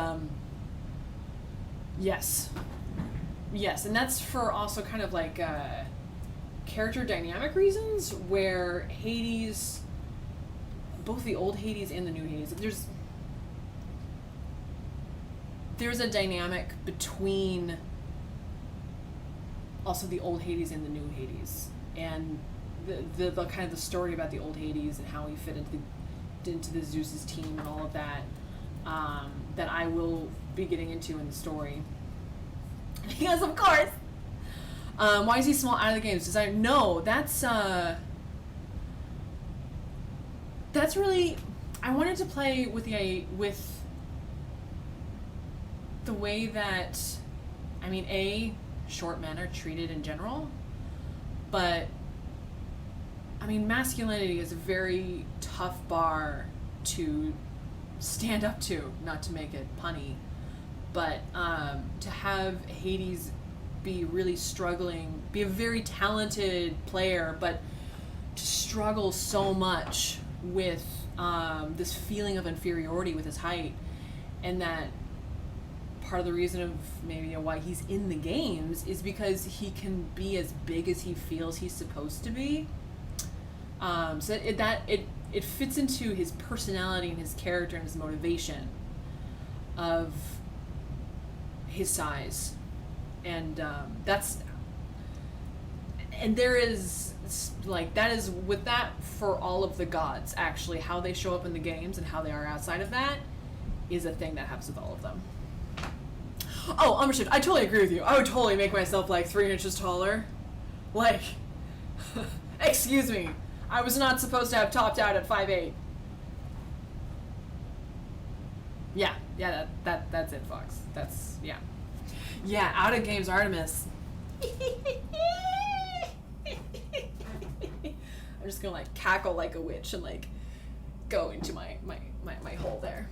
Yes, and that's for also kind of like. Character dynamic reasons where Hades, both the old Hades and the new Hades, there's a dynamic between also the old Hades and the new Hades, and the kind of the story about the old Hades and how he fit into the Zeus's team and all of that, that I will be getting into in the story. Because of course, why is he small out of the games? Designer? No, that's really. I wanted to play with the way that, I mean, short men are treated in general, but I mean, masculinity is a very tough bar to stand up to, not to make it punny, but to have Hades be really struggling, be a very talented player, but to struggle so much with this feeling of inferiority with his height, and that part of the reason of maybe why he's in the games is because he can be as big as he feels he's supposed to be. So it fits into his personality and his character and his motivation of his size, and there is like that is with that for all of the gods. Actually, how they show up in the games and how they are outside of that is a thing that happens with all of them. Oh, understood. I totally agree with you. I would totally make myself like 3 inches taller. Like, excuse me. I was not supposed to have topped out at 5'8". Yeah, that's it, Fox. That's, yeah. Yeah, out of games Artemis. I'm just gonna like cackle like a witch and like go into my hole there.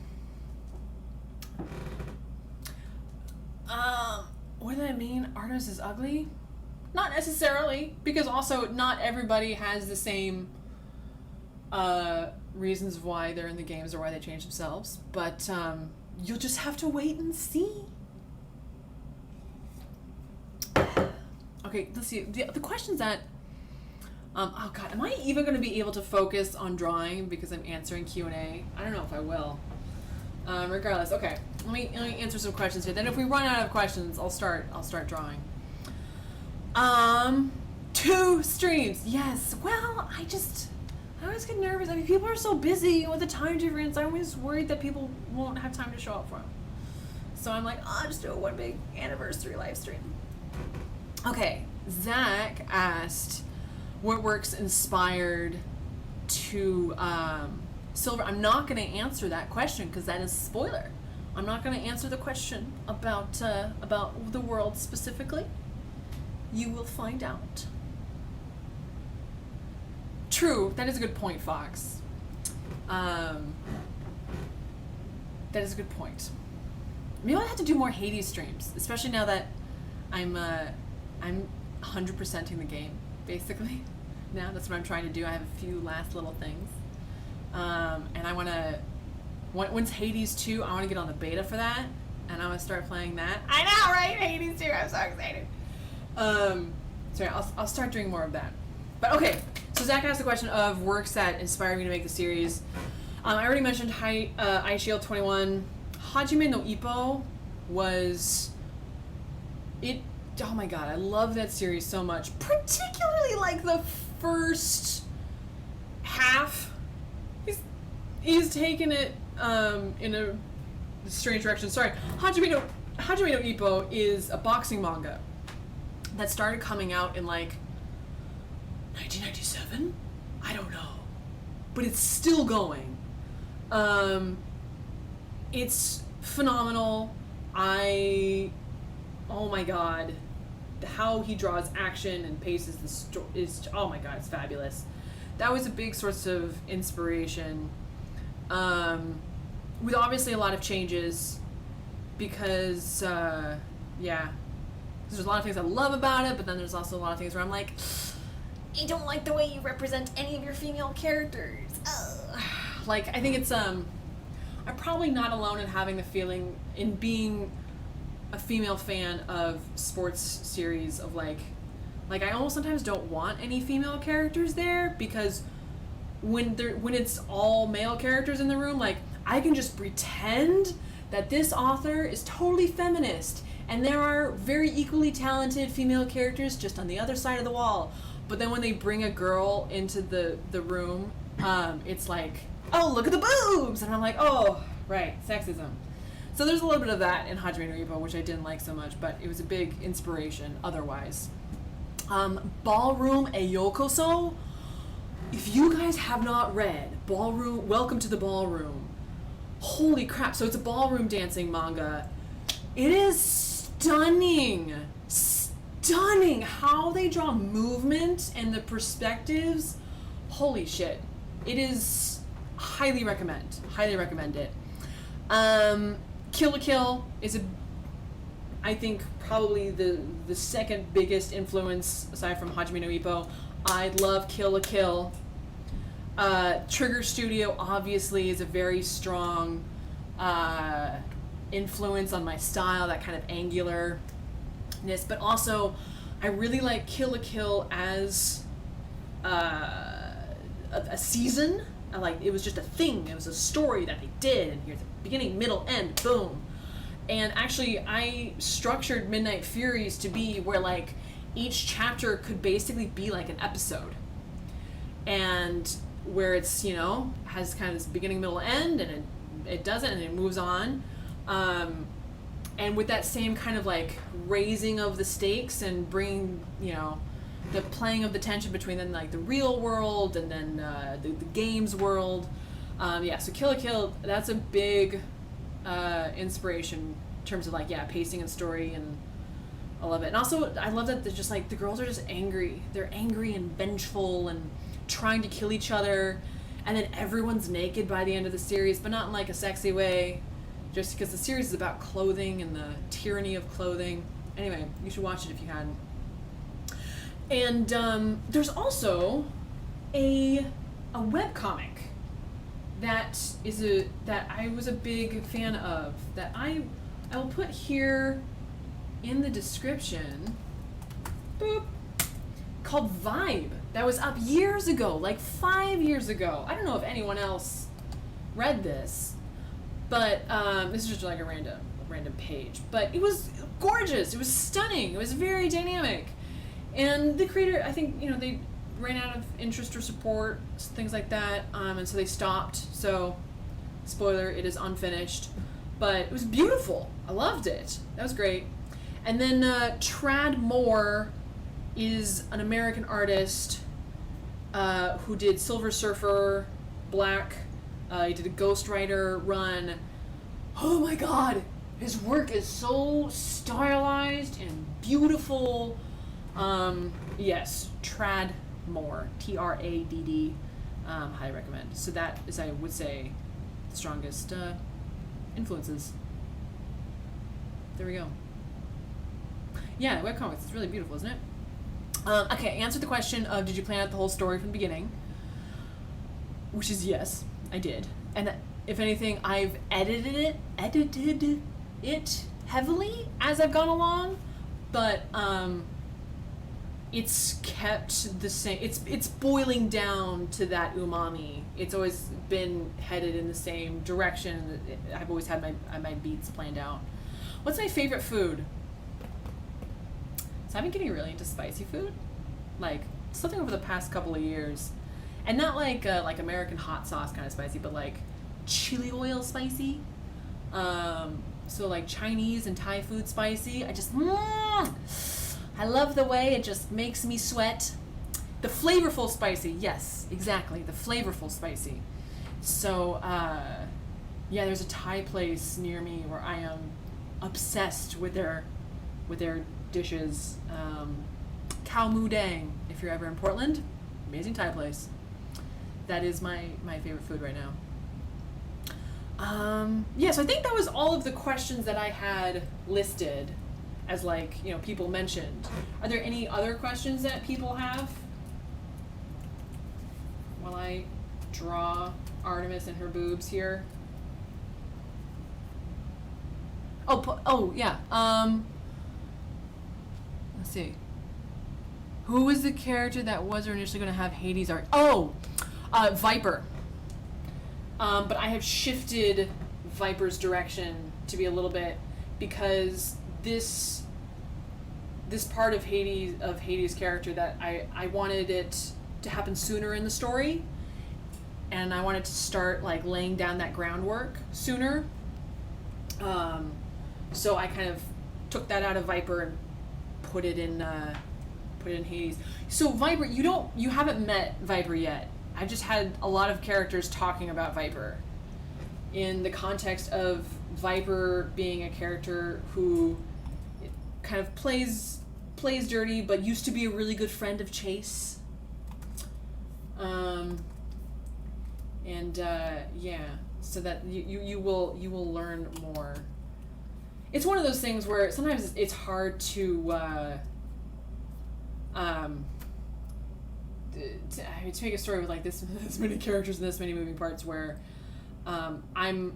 What did I mean? Artemis is ugly? Not necessarily, because also not everybody has the same reasons why they're in the games or why they change themselves, but you'll just have to wait and see. Okay, let's see. The questions that oh god, am I even going to be able to focus on drawing because I'm answering Q&A? I don't know if I will. Regardless, okay. Let me answer some questions here. Then if we run out of questions, I'll start drawing. 2 streams. Yes. Well, I always get nervous. I mean, people are so busy with the time difference. I'm always worried that people won't have time to show up for them. So I'm like, I'll just do a one big anniversary live stream. Okay. Zach asked what works inspired to Silver. I'm not going to answer that question because that is a spoiler. I'm not going to answer the question about the world specifically. You will find out. True, that is a good point, Fox. That is a good point. Maybe I'll have to do more Hades streams, especially now that I'm 100%ing the game, basically. Now that's what I'm trying to do. I have a few last little things. And I want to, once Hades 2, I want to get on the beta for that, and I want to start playing that. I know, right? Hades 2, I'm so excited. So yeah, I'll start doing more of that. But okay, so Zach asked the question of works that inspired me to make the series. I already mentioned iShield 21. Hajime no Ippo was it. Oh my god, I love that series so much. Particularly like the first half. He's taken it in a strange direction. Sorry, Hajime no Ippo is a boxing manga that started coming out in like 1997? I don't know. But it's still going. It's phenomenal. Oh my god. How he draws action and paces the story is, oh my god, it's fabulous. That was a big source of inspiration. With obviously a lot of changes because, yeah. There's a lot of things I love about it, but then there's also a lot of things where I'm like, I don't like the way you represent any of your female characters. Ugh. Like, I think it's, I'm probably not alone in having the feeling, in being a female fan of sports series of like I almost sometimes don't want any female characters there, because when it's all male characters in the room, like, I can just pretend that this author is totally feminist, and there are very equally talented female characters just on the other side of the wall. But then when they bring a girl into the room, it's like, oh, look at the boobs! And I'm like, oh, right, sexism. So there's a little bit of that in Hajime no Ippo, which I didn't like so much, but it was a big inspiration otherwise. Ballroom e Yokoso. If you guys have not read Ballroom, Welcome to the Ballroom, holy crap. So it's a ballroom dancing manga. It is stunning. Stunning how they draw movement and the perspectives. Holy shit. It is highly recommend it. Kill la Kill is I think probably the second biggest influence aside from Hajime no Ippo. I love Kill la Kill. Trigger Studio obviously is a very strong influence on my style, that kind of angularness, but also I really like Kill la Kill as a season. It was just a thing. It was a story that they did, and here's the beginning, middle, end, boom. And actually, I structured Midnight Furies to be where like each chapter could basically be like an episode, and where it's, you know, has kind of this beginning, middle, end, and it doesn't, and it moves on. And with that same kind of like raising of the stakes and bringing, you know, the playing of the tension between then like the real world and then the games world. So Kill la Kill, that's a big inspiration in terms of like, yeah, pacing and story, and I love it. And also I love that they're just like, the girls are just angry. They're angry and vengeful and trying to kill each other, and then everyone's naked by the end of the series, but not in like a sexy way, just because the series is about clothing and the tyranny of clothing. Anyway, you should watch it if you hadn't. And there's also a webcomic that I was a big fan of, that I will put here in the description. Boop. Called Vibe. That was up years ago, like 5 years ago. I don't know if anyone else read this, but this is just like a random page. But it was gorgeous. It was stunning. It was very dynamic. And the creator, I think, you know, they ran out of interest or support, things like that, and so they stopped. So, spoiler, it is unfinished. But it was beautiful. I loved it. That was great. And then Trad Moore is an American artist who did Silver Surfer, Black. He did a Ghost Rider run. Oh my god! His work is so stylized and beautiful. Yes, Trad Moore, Tradd. Highly recommend. So that is, I would say, the strongest influences. There we go. Yeah, webcomics, it's really beautiful, isn't it? Okay, answer the question of, did you plan out the whole story from the beginning? Which is yes, I did. And if anything, I've edited it heavily as I've gone along, but it's kept the same. It's boiling down to that umami. It's always been headed in the same direction. I've always had my beats planned out. What's my favorite food? So I've been getting really into spicy food, like something over the past couple of years, and not like American hot sauce kind of spicy, but like chili oil spicy. So like Chinese and Thai food spicy. I love the way it just makes me sweat. The flavorful spicy, yes, exactly, the flavorful spicy. So yeah, there's a Thai place near me where I am obsessed with their dishes. Khao Mu Dang, if you're ever in Portland, amazing Thai place. That is my favorite food right now. Yeah, so I think that was all of the questions that I had listed as, like, you know, people mentioned. Are there any other questions that people have? While I draw Artemis and her boobs here. Oh yeah. Let's see. Who was the character that was initially going to have Hades art? Viper. But I have shifted Viper's direction to be a little bit, because this this part of Hades' character that I wanted it to happen sooner in the story, and I wanted to start like laying down that groundwork sooner. So I kind of took that out of Viper and put it in Hades. So Viper, you haven't met Viper yet. I just had a lot of characters talking about Viper in the context of Viper being a character who kind of plays dirty, but used to be a really good friend of Chase. So that you will learn more. It's one of those things where sometimes it's hard to make a story with like this many characters and this many moving parts where I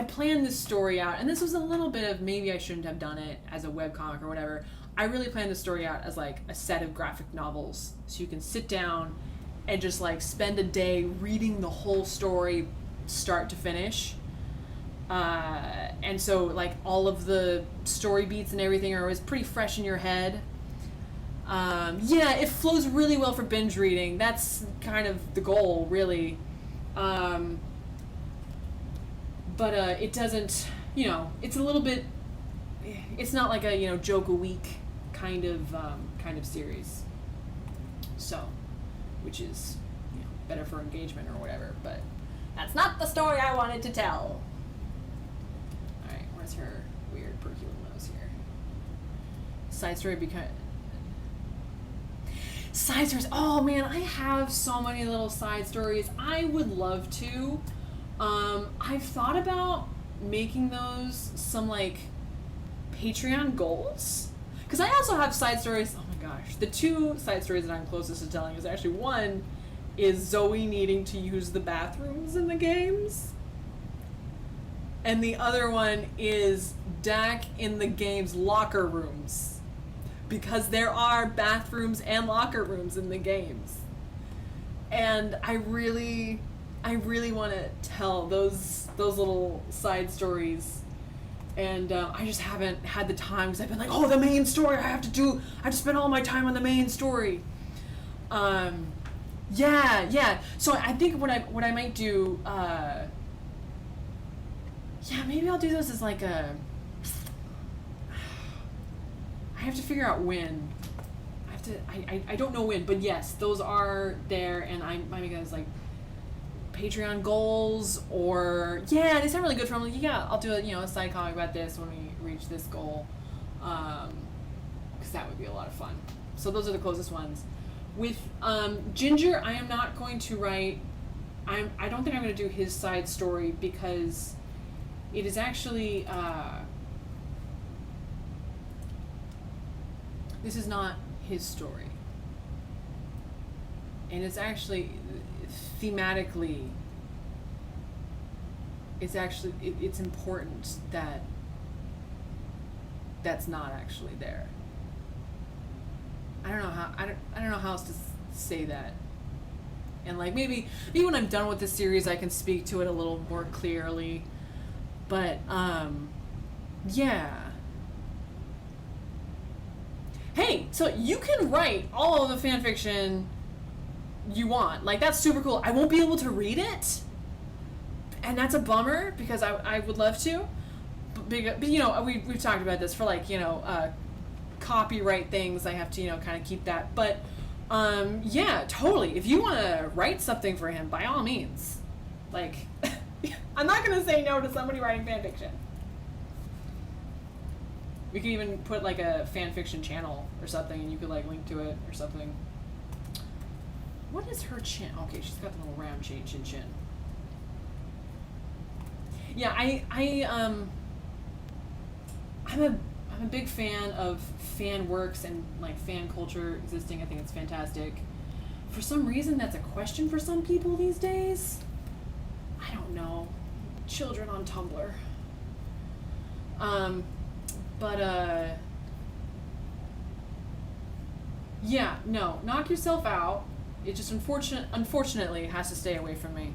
planned this story out, and this was a little bit of maybe I shouldn't have done it as a webcomic or whatever. I really planned this story out as like a set of graphic novels, so you can sit down and just like spend a day reading the whole story start to finish. And so like all of the story beats and everything are always pretty fresh in your head. It flows really well for binge reading. That's kind of the goal, really. But it doesn't, it's a little bit, it's not like a, joke a week kind of series. So, which is, better for engagement or whatever, but that's not the story I wanted to tell. Alright, where's her weird perky little nose here? Side story Side stories. Oh man, I have so many little side stories. I would love to. I've thought about making those some like Patreon goals. Because I also have side stories. Oh my gosh. The two side stories that I'm closest to telling is actually one is Zoe needing to use the bathrooms in the games. And the other one is Dak in the game's locker rooms. Because there are bathrooms and locker rooms in the games. And I really want to tell those little side stories. And I just haven't had the time because I've been like, oh, the main story I have to spend all my time on the main story. So I think what I might do, maybe I'll do those as like a, I have to figure out when. I don't know when, but yes, those are there, and I might make those like Patreon goals, or they sound really good for them. Like, I'll do a side comic about this when we reach this goal, because that would be a lot of fun. So those are the closest ones. With Ginger, I am not going to write. I don't think I'm going to do his side story because it is actually. This is not his story. And it's actually, thematically, it's important that that's not actually there. I don't know how else to say that. And like maybe when I'm done with the series I can speak to it a little more clearly. But Hey, so you can write all of the fan fiction you want. Like, that's super cool. I won't be able to read it, and that's a bummer because I would love to. But we've talked about this for like, copyright things. I have to, kind of keep that. But, totally. If you want to write something for him, by all means. Like, I'm not going to say no to somebody writing fan fiction. We could even put like a fan fiction channel or something, and you could like link to it or something. What is her chin? Okay, she's got the little round chin. Yeah, I'm a big fan of fan works and like fan culture existing. I think it's fantastic. For some reason, that's a question for some people these days. I don't know. Children on Tumblr. Knock yourself out. It just unfortunately has to stay away from me.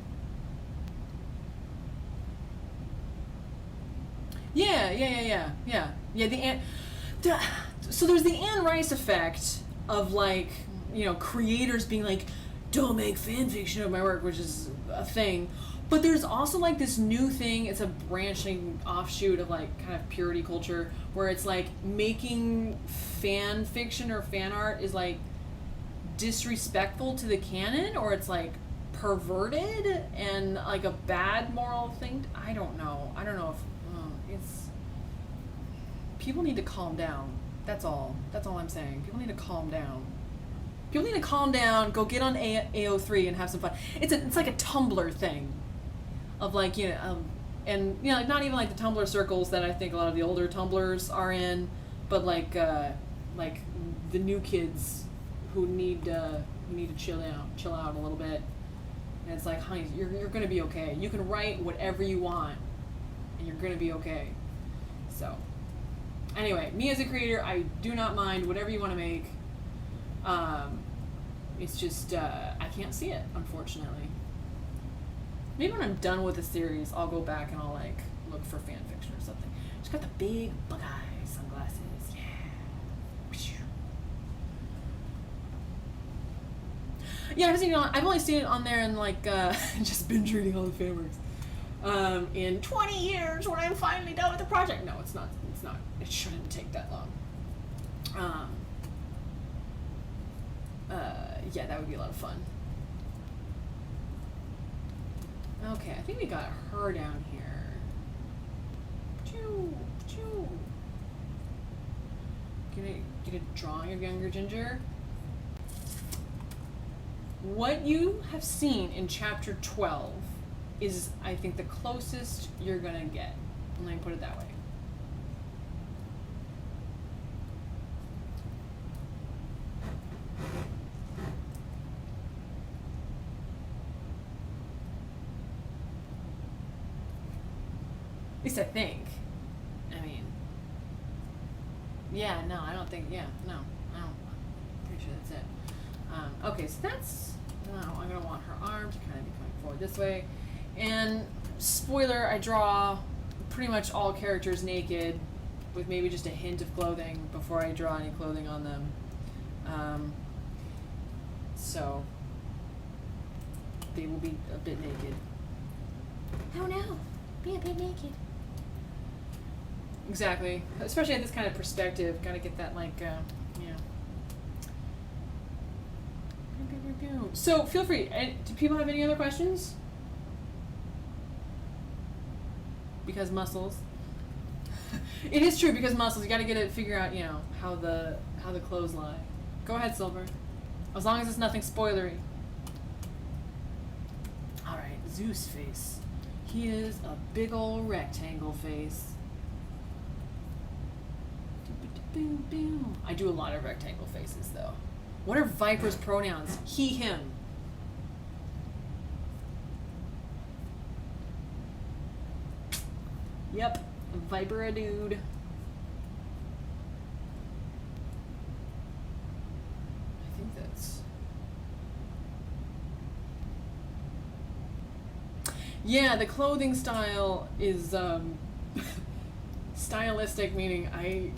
so there's the Anne Rice effect of like, you know, creators being like, don't make fan fiction of my work, which is a thing. But there's also like this new thing, it's a branching offshoot of like kind of purity culture, where it's like making fan fiction or fan art is like disrespectful to the canon, or it's like perverted and like a bad moral thing. I don't know if it's, people need to calm down. That's all I'm saying. People need to calm down. People need to calm down, go get on AO3 and have some fun. It's like a Tumblr thing of like, you know, and you know, like not even like the Tumblr circles that I think a lot of the older Tumblrs are in, but like the new kids who need to chill out a little bit. And it's like, honey, you're gonna be okay. You can write whatever you want, and you're gonna be okay. So, anyway, me as a creator, I do not mind whatever you want to make. It's just I can't see it, unfortunately. Maybe when I'm done with the series, I'll go back and I'll like look for fan fiction or something. She's got the big bug eye sunglasses. Yeah, I've only seen it on there and like just binge reading all the fan works. In 20 years, when I'm finally done with the project. No, it's not. It's not. It shouldn't take that long. Yeah, that would be a lot of fun. Okay, I think we got her down here. Get a drawing of younger Ginger. What you have seen in chapter 12 is, I think, the closest you're gonna get. Let me put it that way. At least I think. I mean, yeah, no, I don't think, yeah, no, I don't, I'm pretty sure that's it. Okay, so that's, I'm going to want her arm to kind of be coming forward this way. And, spoiler, I draw pretty much all characters naked with maybe just a hint of clothing before I draw any clothing on them. So, they will be a bit naked. Oh no, be a bit naked. Exactly. Especially at this kind of perspective. Gotta get that, like, yeah. So, feel free. Do people have any other questions? Because muscles. It is true, because muscles. You gotta figure out, you know, how the clothes lie. Go ahead, Silver. As long as it's nothing spoilery. Alright, Zeus face. He is a big old rectangle face. I do a lot of rectangle faces, though. What are Viper's pronouns? He, him. Yep, Viper a dude. I think that's... Yeah, the clothing style is stylistic, meaning I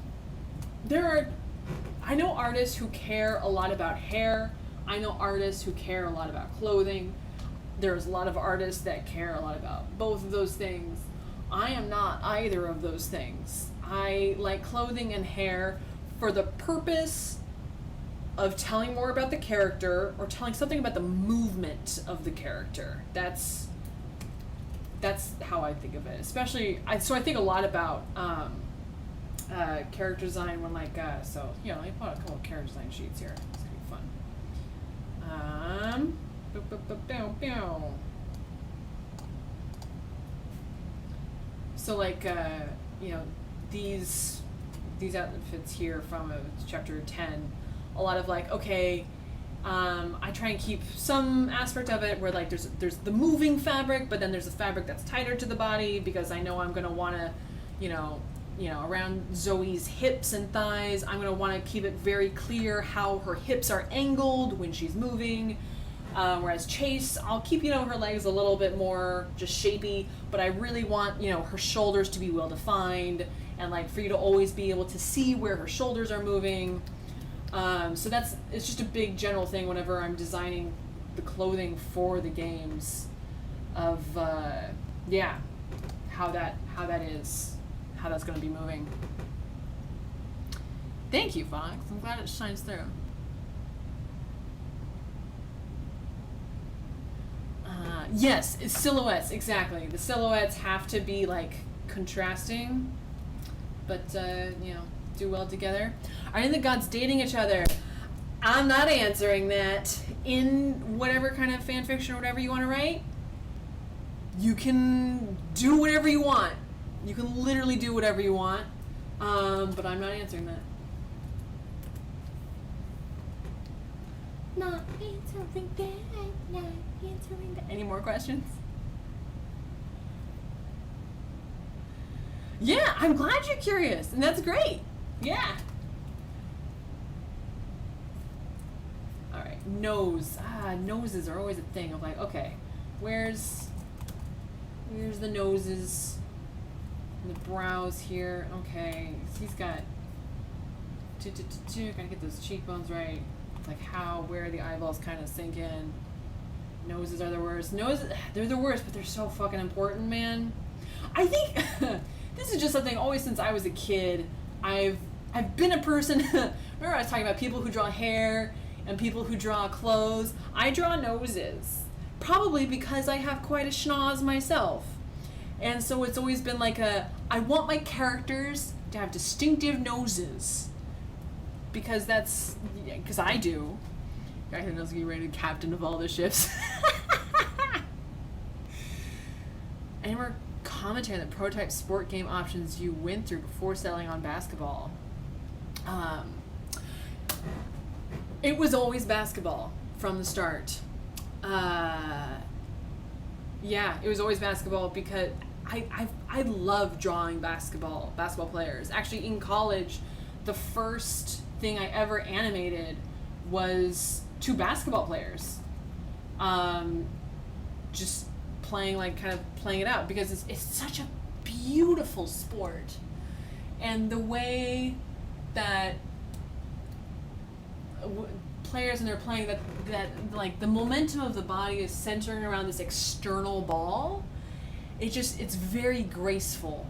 know artists who care a lot about hair. I know artists who care a lot about clothing. There's a lot of artists that care a lot about both of those things. I am not either of those things. I like clothing and hair for the purpose of telling more about the character or telling something about the movement of the character. That's how I think of it. Especially, I think a lot about character design when like, so, you know, let me put a couple of character design sheets here. It's gonna be fun. So like, you know, these outfits here from chapter 10, a lot of like, okay, I try and keep some aspect of it where like there's the moving fabric, but then there's a fabric that's tighter to the body because I know I'm gonna wanna, you know, around Zoe's hips and thighs, I'm gonna wanna keep it very clear how her hips are angled when she's moving. Whereas Chase, I'll keep, you know, her legs a little bit more just shapy, but I really want, you know, her shoulders to be well defined and like for you to always be able to see where her shoulders are moving. So it's just a big general thing whenever I'm designing the clothing for the games of how that's going to be moving. Thank you, Fox. I'm glad it shines through. Yes, it's silhouettes, exactly. The silhouettes have to be like contrasting, but do well together. Are any of the gods dating each other? I'm not answering that. In whatever kind of fan fiction or whatever you want to write, you can do whatever you want. You can literally do whatever you want, but I'm not answering that. Not answering that. Not answering that. Any more questions? Yeah, I'm glad you're curious, and that's great. Yeah. All right, nose. Noses are always a thing of like, okay, where's the noses and the brows here? Okay, so he's got gotta get those cheekbones right. Like where the eyeballs kind of sink in. Noses are the worst. They're the worst, but they're so fucking important, man. I think this is just something always since I was a kid. I've been a person. Remember I was talking about people who draw hair and people who draw clothes. I draw noses, probably because I have quite a schnoz myself, and so it's always been like I want my characters to have distinctive noses. Because I do. Guy who knows you rated captain of all the ships. Any more commentary on the prototype sport game options you went through before settling on basketball? It was always basketball from the start. Yeah, it was always basketball because I love drawing basketball players. Actually, in college, the first thing I ever animated was 2 basketball players, just playing it out because it's such a beautiful sport, and the way that players when they're playing that like the momentum of the body is centering around this external ball. It's very graceful.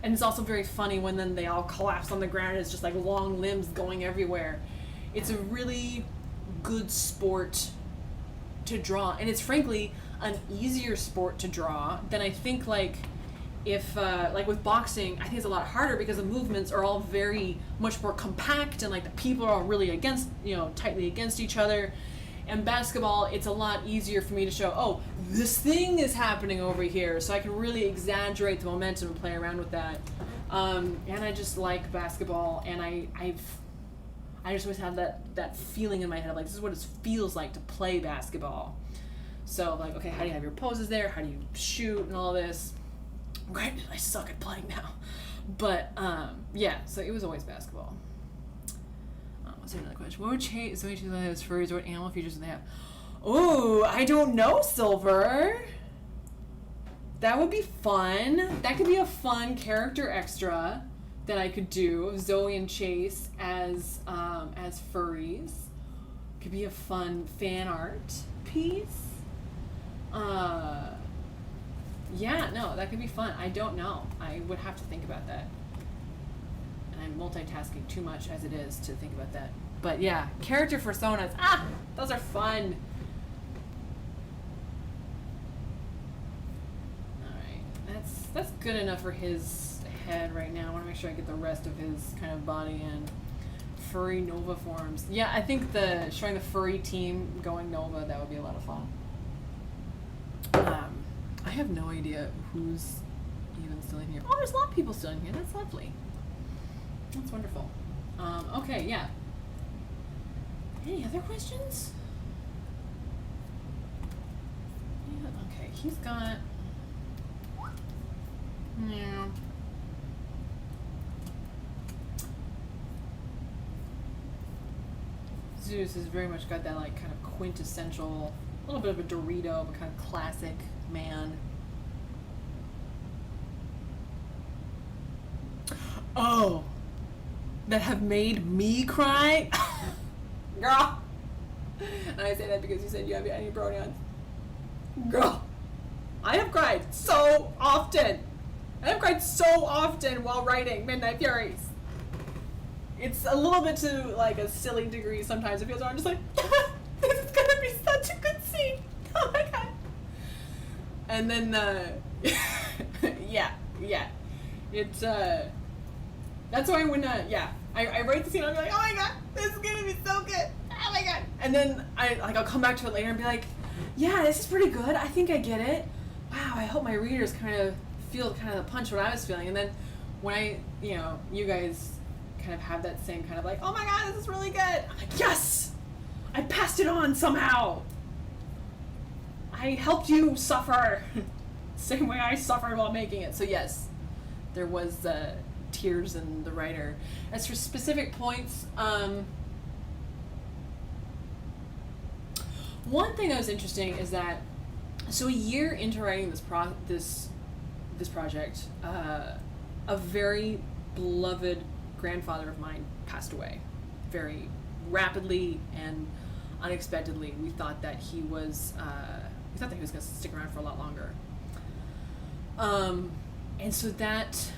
And it's also very funny when then they all collapse on the ground and it's just like long limbs going everywhere. It's a really good sport to draw. And it's frankly an easier sport to draw than I think if with boxing, I think it's a lot harder because the movements are all very much more compact and like the people are all really tightly against each other. And basketball, it's a lot easier for me to show, oh, this thing is happening over here, so I can really exaggerate the momentum and play around with that. And I just like basketball, and I just always have that feeling in my head of like, this is what it feels like to play basketball. So like, okay, how do you have your poses there? How do you shoot and all this? Granted, I suck at playing now, but so it was always basketball. What's another question? What would change so many those furries? What animal features do they have? Oh, I don't know, Silver. That would be fun. That could be a fun character extra that I could do of Zoe and Chase as furries. Could be a fun fan art piece. That could be fun. I don't know. I would have to think about that. I'm multitasking too much as it is to think about that. But yeah, character personas. Those are fun. Alright, that's good enough for his head right now. I want to make sure I get the rest of his kind of body in. Furry Nova forms. Yeah, I think showing the furry team going Nova, that would be a lot of fun. I have no idea who's even still in here. Oh, there's a lot of people still in here. That's lovely. That's wonderful. Okay, yeah. Any other questions? Yeah, okay, he's got... Yeah. Zeus has very much got that like kind of quintessential, a little bit of a Dorito, but kind of classic man. Oh, that have made me cry? Girl. And I say that because you said you have any pronouns. Girl, I have cried so often. I have cried so often while writing Midnight Furies. It's a little bit to like a silly degree sometimes. It feels like I'm just like, this is gonna be such a good scene. Oh my god. And then, yeah. It's, that's why when, I write the scene, I'll be like, oh my god, this is gonna be so good. Oh my god. And then I'll come back to it later and be like, yeah, this is pretty good. I think I get it. Wow, I hope my readers kind of feel kind of the punch what I was feeling. And then when I, you guys kind of have that same kind of like, oh my god, this is really good. I'm like, yes, I passed it on somehow. I helped you suffer. Same way I suffered while making it. So yes, there was tears in the writer. As for specific points, one thing that was interesting is that, so a year into writing this project, a very beloved grandfather of mine passed away very rapidly and unexpectedly. We thought that he was going to stick around for a lot longer. And so that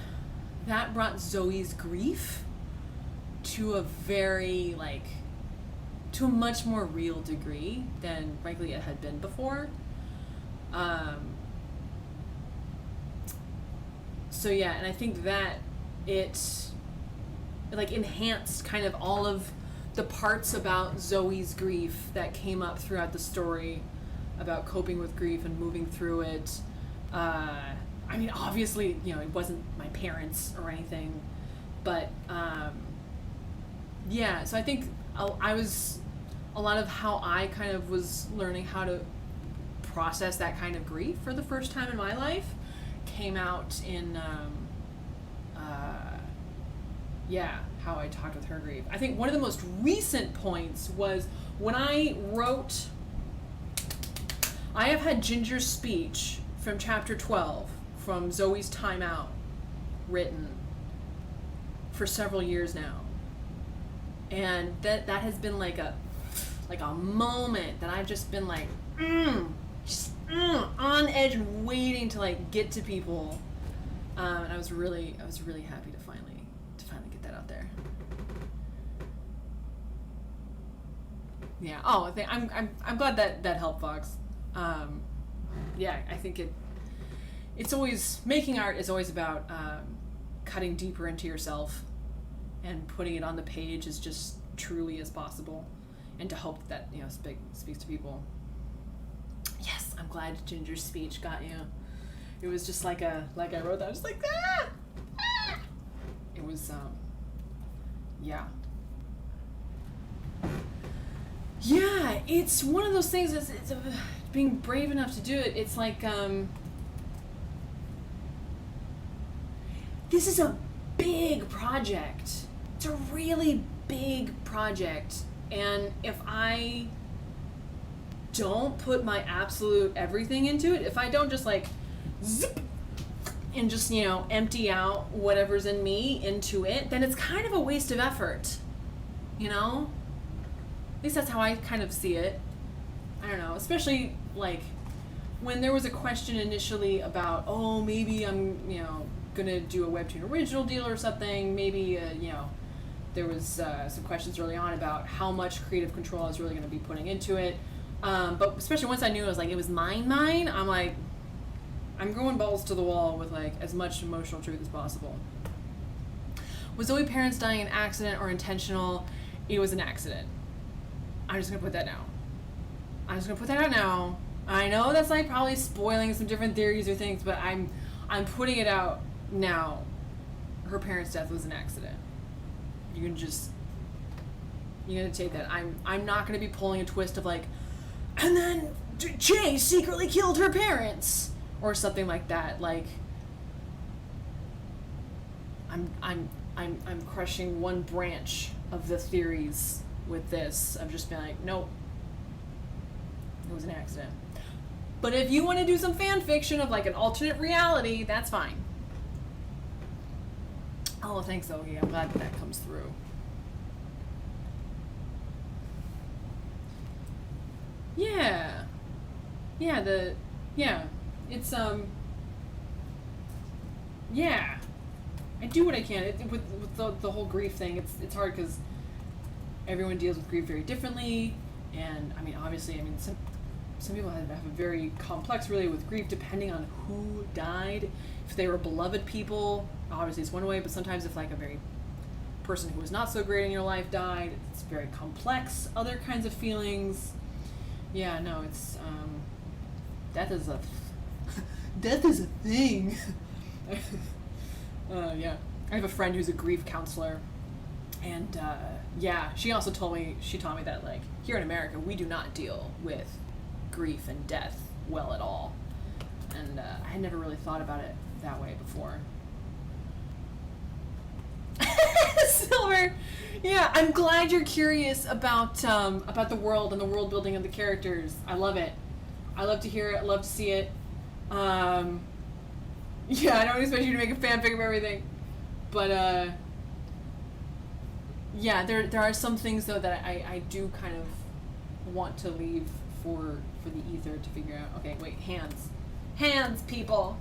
brought Zoe's grief to a very to a much more real degree than frankly it had been before. So yeah, and I think that it enhanced kind of all of the parts about Zoe's grief that came up throughout the story about coping with grief and moving through it. I mean, obviously, it wasn't my parents or anything, but yeah, so I think a lot of how I kind of was learning how to process that kind of grief for the first time in my life came out in how I talked with her grief. I think one of the most recent points was when I wrote, I have had Ginger's speech from chapter 12 from Zoe's Timeout written for several years now, and that has been like a moment that I've just been like on edge and waiting to get to people, and I was really happy to finally get that out there. Yeah. Oh, I'm glad that helped, Fox. Yeah, I think it's always, making art is always about cutting deeper into yourself and putting it on the page as just truly as possible, and to hope that speaks to people. Yes, I'm glad Ginger's speech got you. It was just like I wrote that. I was just like, ah! Ah! It was yeah. Yeah, it's one of those things. It's being brave enough to do it. It's like this is a big project. It's a really big project, and if I don't put my absolute everything into it, if I don't just zip and just empty out whatever's in me into it, then it's kind of a waste of effort, At least that's how I kind of see it. I don't know, especially when there was a question initially about, oh, maybe I'm gonna do a Webtoon original deal or something. Maybe there was some questions early on about how much creative control I was really gonna be putting into it. But especially once I knew it was mine, I'm like, I'm going balls to the wall with as much emotional truth as possible. Was Zoe parents dying an accident or intentional? It was an accident. I'm just gonna put that down. out now. I know that's probably spoiling some different theories or things, but I'm putting it out now. Her parents' death was an accident. You're gonna take that. I'm not gonna be pulling a twist of and then Jay secretly killed her parents or something like that. I'm crushing one branch of the theories with this. I've just been nope, it was an accident. But if you want to do some fan fiction of an alternate reality, that's fine. Oh, thanks, Ogie. I'm glad that comes through. Yeah. Yeah, it's, yeah. I do what I can. With the whole grief thing, it's hard because everyone deals with grief very differently. And, I mean, obviously, some people have a very complex really with grief depending on who died. If they were beloved people, obviously it's one way, but sometimes if like a very person who was not so great in your life died, it's very complex, other kinds of feelings. Yeah, no, it's, death is a thing. Yeah. I have a friend who's a grief counselor, and, yeah, she taught me that, like, here in America, we do not deal with grief and death well at all. And, I had never really thought about it that way before. Silver! Yeah, I'm glad you're curious about the world and the world building of the characters. I love it. I love to hear it. I love to see it. Yeah, I don't expect you to make a fanfic of everything. But, yeah, there are some things, though, that I do kind of want to leave for the ether to figure out. Okay, wait, hands. Hands, people!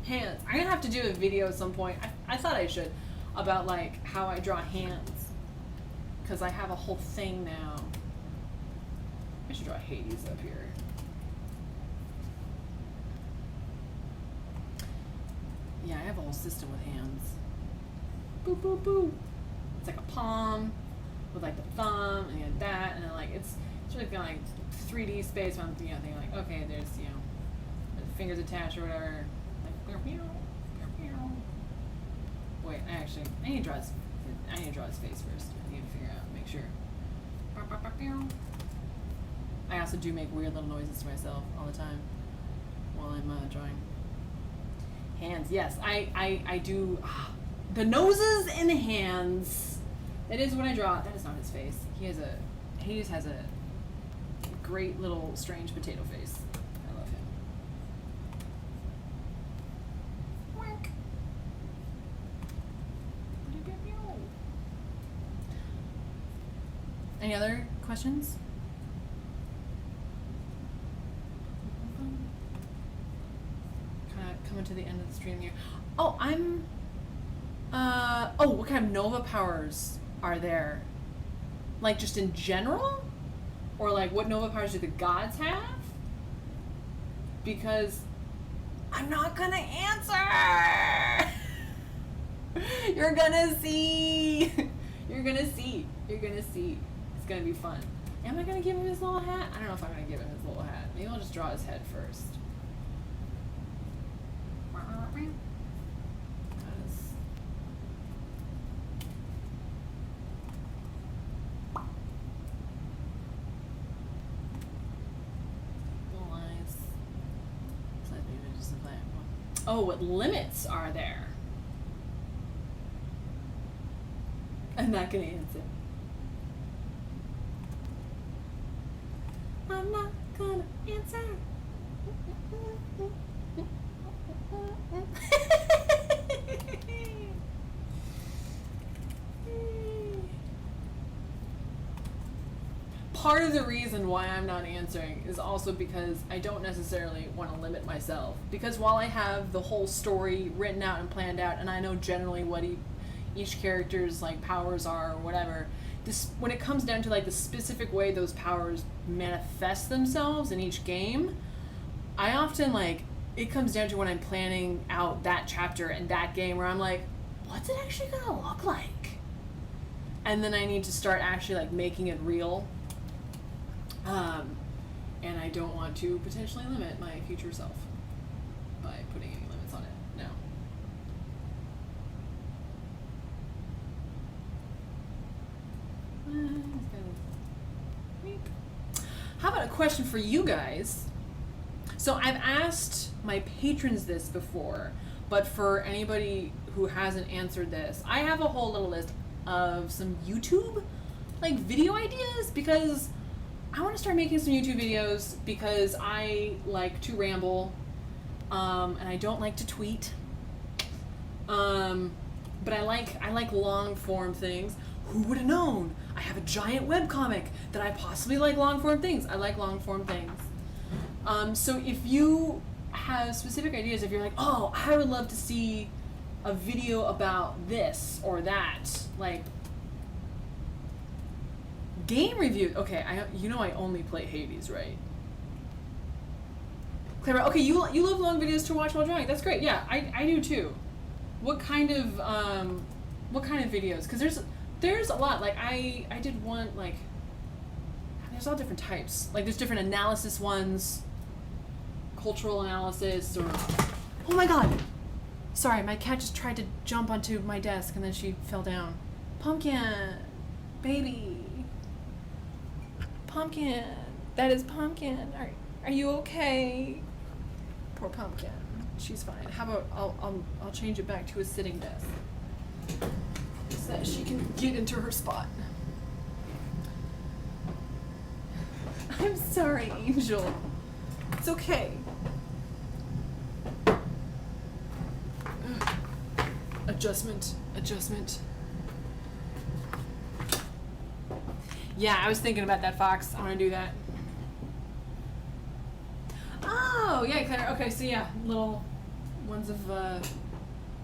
Hands. I'm gonna have to do a video at some point. I thought I should. About, like, how I draw hands. Because I have a whole thing now. I should draw Hades up here. Yeah, I have a whole system with hands. Boop, boop, boop. It's like a palm with, like, the thumb and then that. And then, like, it's really kind of like 3D space. I'm, thinking, like, okay, there's, the fingers attached or whatever. Like, wait, I need to draw his face first. I need to figure out, make sure. I also do make weird little noises to myself all the time while I'm drawing. Hands, yes, I do. The noses and the hands. That is what I draw. That is not his face. He just has a great little strange potato face. I love him. Any other questions? Kind of coming to the end of the stream here. Oh, what kind of Nova powers are there? Like, just in general? Or, like, what Nova powers do the gods have? Because I'm not gonna answer! You're gonna see! You're gonna see. It's gonna be fun. Am I gonna give him his little hat? I don't know if I'm gonna give him his little hat. Maybe I'll just draw his head first. Little eyes. Oh, what limits are there? I'm not gonna answer. I'm not gonna answer. Part of the reason why I'm not answering is also because I don't necessarily want to limit myself. Because while I have the whole story written out and planned out, and I know generally what each character's like powers are or whatever, when it comes down to like the specific way those powers manifest themselves in each game, I often it comes down to when I'm planning out that chapter and that game where I'm like, what's it actually gonna look like? And then I need to start actually making it real. And I don't want to potentially limit my future self by putting any limits on it now. How about a question for you guys? So I've asked my patrons this before, but for anybody who hasn't answered this, I have a whole little list of some YouTube video ideas, because I want to start making some YouTube videos because I like to ramble, and I don't like to tweet. but I like long form things. Who would have known? I have a giant webcomic that I possibly like long form things. I like long form things. So if you have specific ideas, if you're like, oh, I would love to see a video about this or that, like game review. Okay, I only play Hades, right? Clara, okay, you love long videos to watch while drawing. That's great. Yeah, I do too. What kind of videos? Because there's a lot. Like I did one, like there's all different types. Like there's different analysis ones, cultural analysis, or oh my god, sorry, my cat just tried to jump onto my desk and then she fell down. Pumpkin, baby, Pumpkin, that is Pumpkin. Are you okay? Poor Pumpkin. She's fine. How about I'll change it back to a sitting desk so that she can get into her spot. I'm sorry, Angel. It's okay. Adjustment. Yeah, I was thinking about that, Fox. I want to do that. Oh, yeah, Claire. Okay, so yeah, little ones of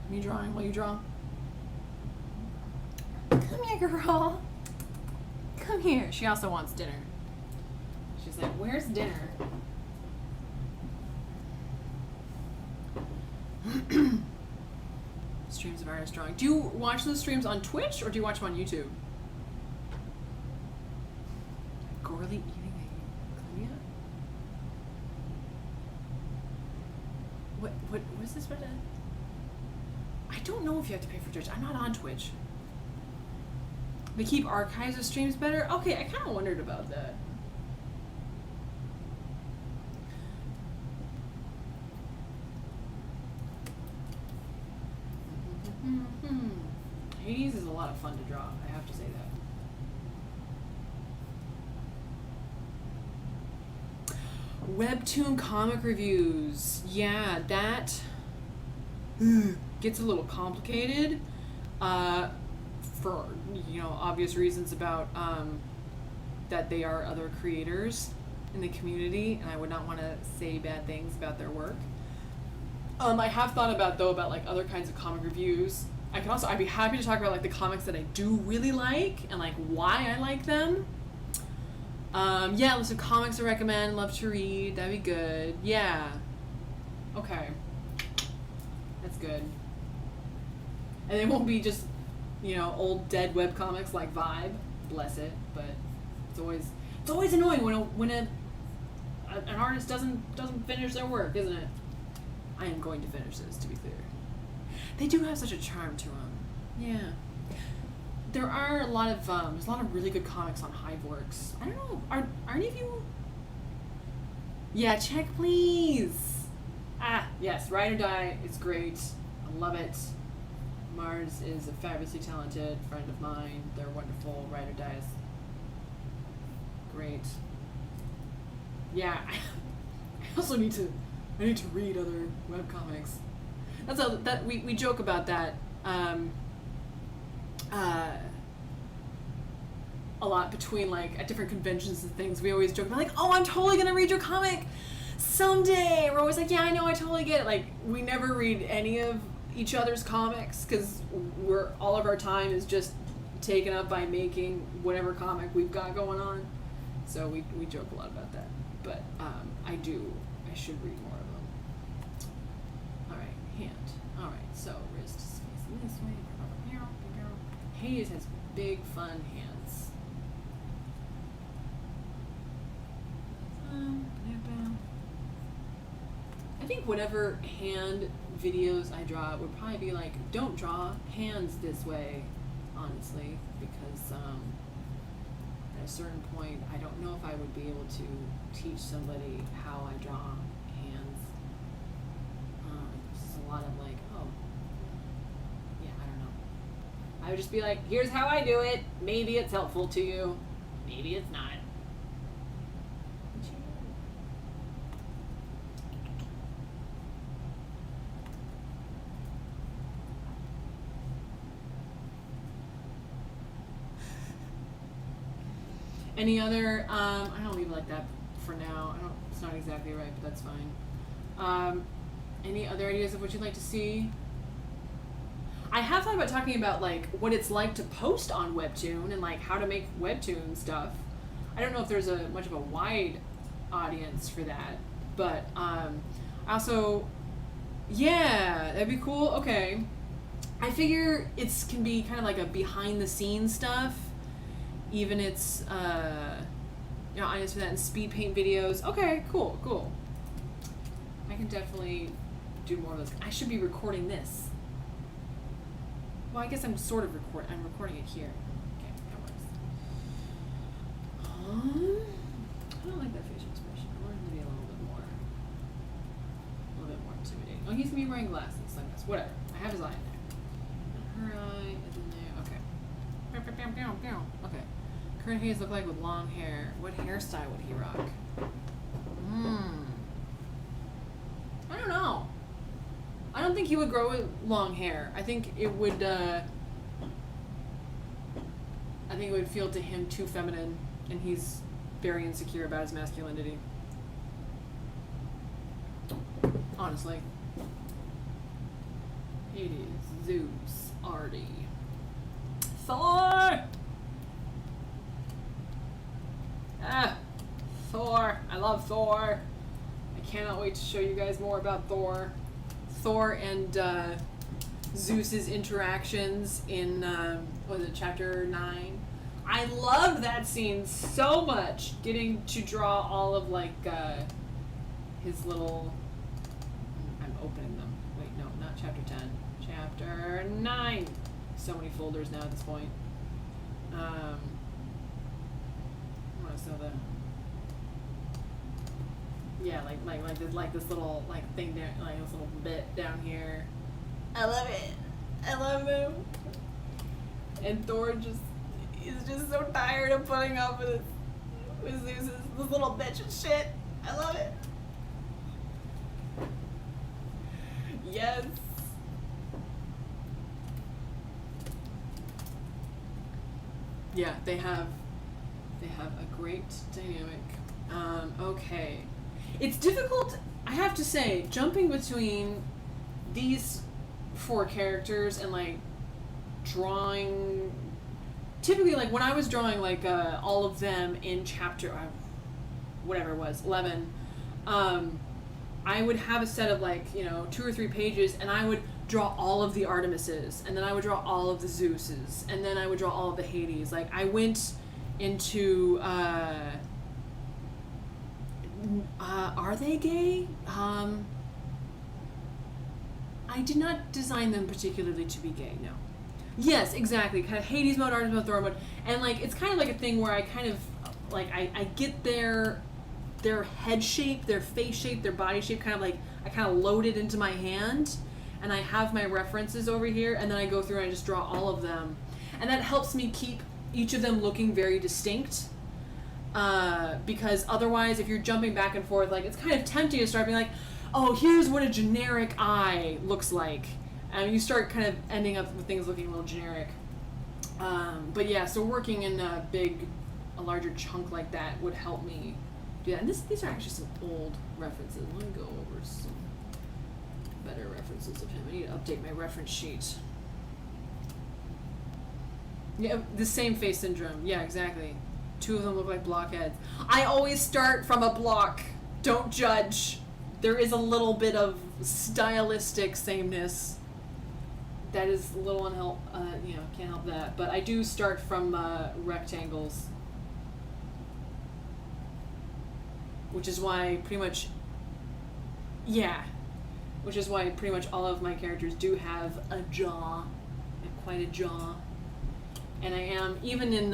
me drawing while you draw. Come here, girl. Come here. She also wants dinner. She's like, where's dinner? Streams of artist drawing. Do you watch those streams on Twitch or do you watch them on YouTube? Gorley eating a Korea? What was this? I don't know if you have to pay for Twitch. I'm not on Twitch. They keep archives of streams better? Okay, I kind of wondered about that. Hades is a lot of fun to draw, I have to say that. Webtoon comic reviews. Yeah, that gets a little complicated for, obvious reasons about that they are other creators in the community, and I would not want to say bad things about their work. I have thought about like other kinds of comic reviews. I'd be happy to talk about like the comics that I do really like and like why I like them. Yeah, list of comics I recommend, love to read, that'd be good. Yeah. Okay. That's good. And it won't be just, old dead webcomics like Vibe, bless it, but it's always annoying when an artist doesn't finish their work, isn't it? I am going to finish this, to be clear. They do have such a charm to them. Yeah. There are a lot of there's a lot of really good comics on Hiveworks. I don't know. Are any of you? Yeah, check please. Yes, Ride or Die is great. I love it. Mars is a fabulously talented friend of mine. They're wonderful. Ride or Die is great. Yeah, I also need to read other webcomics. We joke about that a lot between like at different conventions and things. We always joke about like, oh, I'm totally gonna read your comic someday. We're always like, yeah, I know, I totally get it. Like we never read any of each other's comics because all of our time is just taken up by making whatever comic we've got going on. So we joke a lot about that. But I should read more of them. Alright, hand. Alright, so wrist is facing this way. Hades has big fun hands. I think whatever hand videos I draw would probably be like, don't draw hands this way, honestly, because at a certain point I don't know if I would be able to teach somebody how I draw hands. This is a lot of like, oh, yeah, I don't know. I would just be like, here's how I do it. Maybe it's helpful to you. Maybe it's not. Any other, I don't leave it like that for now. It's not exactly right, but that's fine. Any other ideas of what you'd like to see? I have thought about talking about like what it's like to post on Webtoon and like how to make Webtoon stuff. I don't know if there's much of a wide audience for that, but also, yeah, that'd be cool. Okay, I figure it's can be kind of like a behind the scenes stuff. Even it's audience for that and speed paint videos. Okay, cool. I can definitely do more of those. I should be recording this. Well, I guess I'm sort of I'm recording it here. Okay, that works. I don't like that facial expression. I want him to be a little bit more intimidating. Oh, he's gonna be wearing glasses, sunglasses, whatever. I have his eye in there. And her eye is in there. Okay. Okay. Current Hayes look like with long hair. What hairstyle would he rock? I don't know. I don't think he would grow long hair. I think it would feel to him too feminine, and he's very insecure about his masculinity. Honestly. Hades, Zeus, Artie. Thor! Thor. I love Thor. I cannot wait to show you guys more about Thor. Thor and Zeus's interactions in chapter 9. I love that scene so much. Getting to draw all of like his little. I'm opening them. Wait, no, not chapter 10. Chapter 9. So many folders now at this point. I want to show the. Yeah, like this little like thing there, like this little bit down here. I love it. I love him. And Thor is just so tired of putting up with Zeus, this little bitch and shit. I love it. Yes. Yeah, they have a great dynamic. Okay. It's difficult, I have to say, jumping between these 4 characters and like drawing. Typically, like when I was drawing like all of them in chapter, whatever it was, 11, I would have a set of like 2 or 3 pages, and I would draw all of the Artemises, and then I would draw all of the Zeuses, and then I would draw all of the Hades. Like I went into. Are they gay? I did not design them particularly to be gay, no. Yes, exactly. Kind of Hades mode, Artemis mode, Thor mode. And like it's kind of like a thing where I kind of like I get their head shape, their face shape, their body shape kind of like I kind of load it into my hand, and I have my references over here, and then I go through and I just draw all of them. And that helps me keep each of them looking very distinct. Because otherwise, if you're jumping back and forth, like it's kind of tempting to start being like, oh, here's what a generic eye looks like, and you start kind of ending up with things looking a little generic. But yeah, so working in a larger chunk like that would help me do that. And these are actually some old references. Let me go over some better references of him. I need to update my reference sheet. Yeah, the same face syndrome. Yeah, exactly. 2 of them look like blockheads. I always start from a block. Don't judge. There is a little bit of stylistic sameness. That is a little can't help that. But I do start from rectangles. Which is why pretty much all of my characters do have a jaw. They have quite a jaw. And I am, even in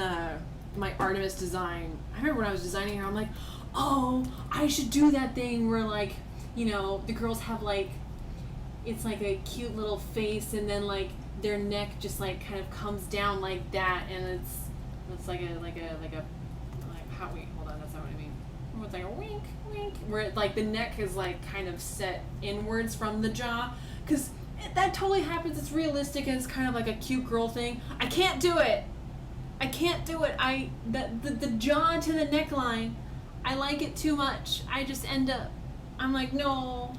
my Artemis design, I remember when I was designing her, I'm like, oh, I should do that thing where like, the girls have like, it's like a cute little face, and then like their neck just like kind of comes down like that, and it's like how, wait, hold on, that's not what I mean. It's like a wink, where it, like the neck is like kind of set inwards from the jaw, because that totally happens. It's realistic, and it's kind of like a cute girl thing. I can't do it. I can't do it. The jaw to the neckline, I like it too much. I just end up, I'm like, no,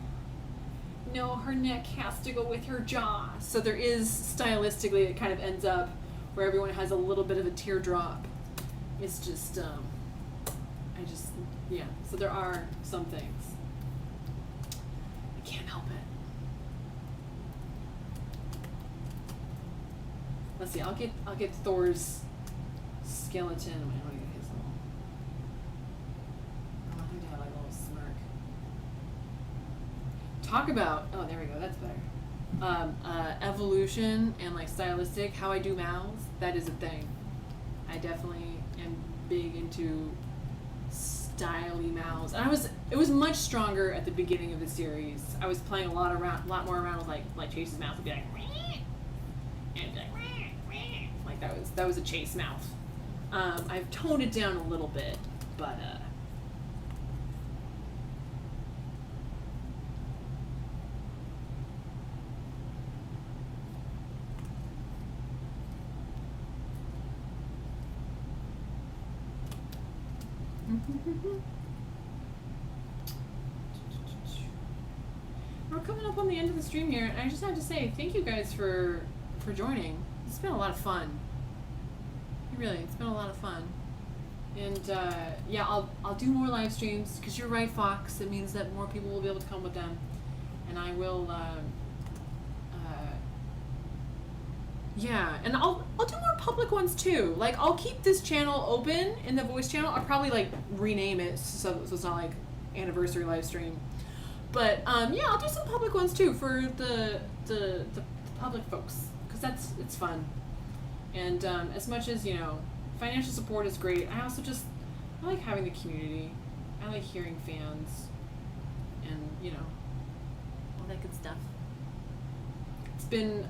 her neck has to go with her jaw. So there is, stylistically, it kind of ends up where everyone has a little bit of a teardrop. It's just, yeah. So there are some things. I can't help it. Let's see. I'll get Thor's skeleton. I want to get his little. I want him to have like a little smirk. Talk about. Oh, there we go. That's better. Evolution and like stylistic. How I do mouths. That is a thing. I definitely am big into styly mouths. And it was much stronger at the beginning of the series. I was playing a lot more around with like Chase's mouth would be like, and like that was a Chase mouth. I've toned it down a little bit, but we're coming up on the end of the stream here, and I just have to say thank you guys for joining. It's been a lot of fun. Really, it's been a lot of fun. And yeah, I'll do more live streams because you're right, Fox. It means that more people will be able to come with them, and I will. Yeah, and I'll do more public ones too. Like I'll keep this channel open in the voice channel. I'll probably like rename it so it's not like anniversary live stream. But yeah, I'll do some public ones too for the public folks because it's fun. And as much as financial support is great, I like having the community. I like hearing fans, and all that good stuff. It's been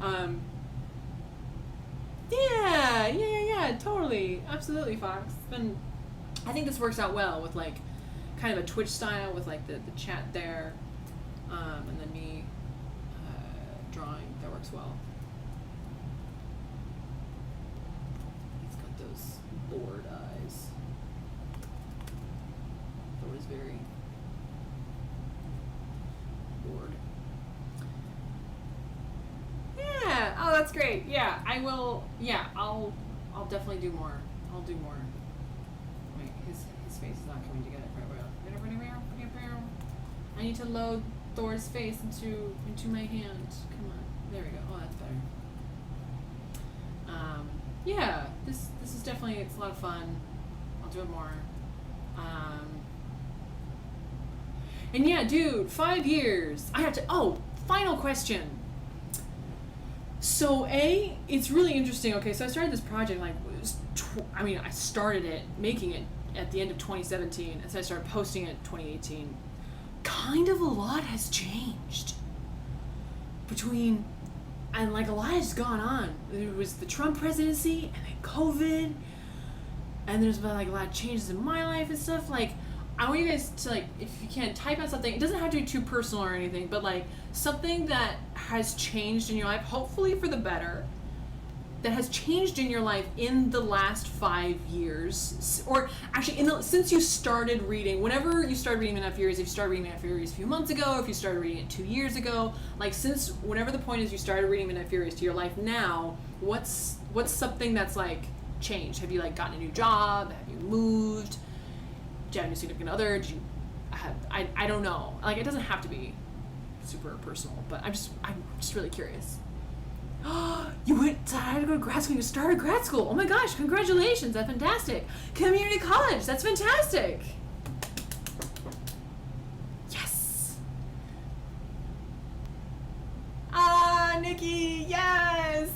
yeah, totally, absolutely, Fox. It's been. I think this works out well with like kind of a Twitch style with like the chat there, and then me drawing. That works well. He's got those bored eyes. Thor is very bored. Yeah. Oh, that's great. Yeah, I will. Yeah, I'll definitely do more. I'll do more. Wait, his face is not coming together quite well. I need to load Thor's face into my hand. Come on. There we go. Oh, that's better. Yeah, this is definitely, it's a lot of fun. I'll do it more. And yeah, dude, 5 years. I have to. Oh, final question. So it's really interesting. Okay, so I started this project I started it, making it at the end of 2017, and so I started posting it 2018. Kind of a lot has changed and like a lot has gone on. There was the Trump presidency, and then COVID, and there's been like a lot of changes in my life and stuff. Like, I want you guys to, like, if you can, type out something. It doesn't have to be too personal or anything, but like something that has changed in your life, hopefully for the better, that has changed in your life in the last 5 years, or actually since you started reading, whenever you started reading Midnight Furies. If you started reading Midnight Furies a few months ago, if you started reading it 2 years ago, like since whenever the point is you started reading Midnight Furies to your life now, what's something that's like changed? Have you like gotten a new job? Have you moved? Do you have a new significant other? Did you have, I don't know. Like, it doesn't have to be super personal, but I'm just really curious. You decided to go to grad school. You started grad school. Oh my gosh, congratulations. That's fantastic. Community college. That's fantastic. Yes. Nikki, yes.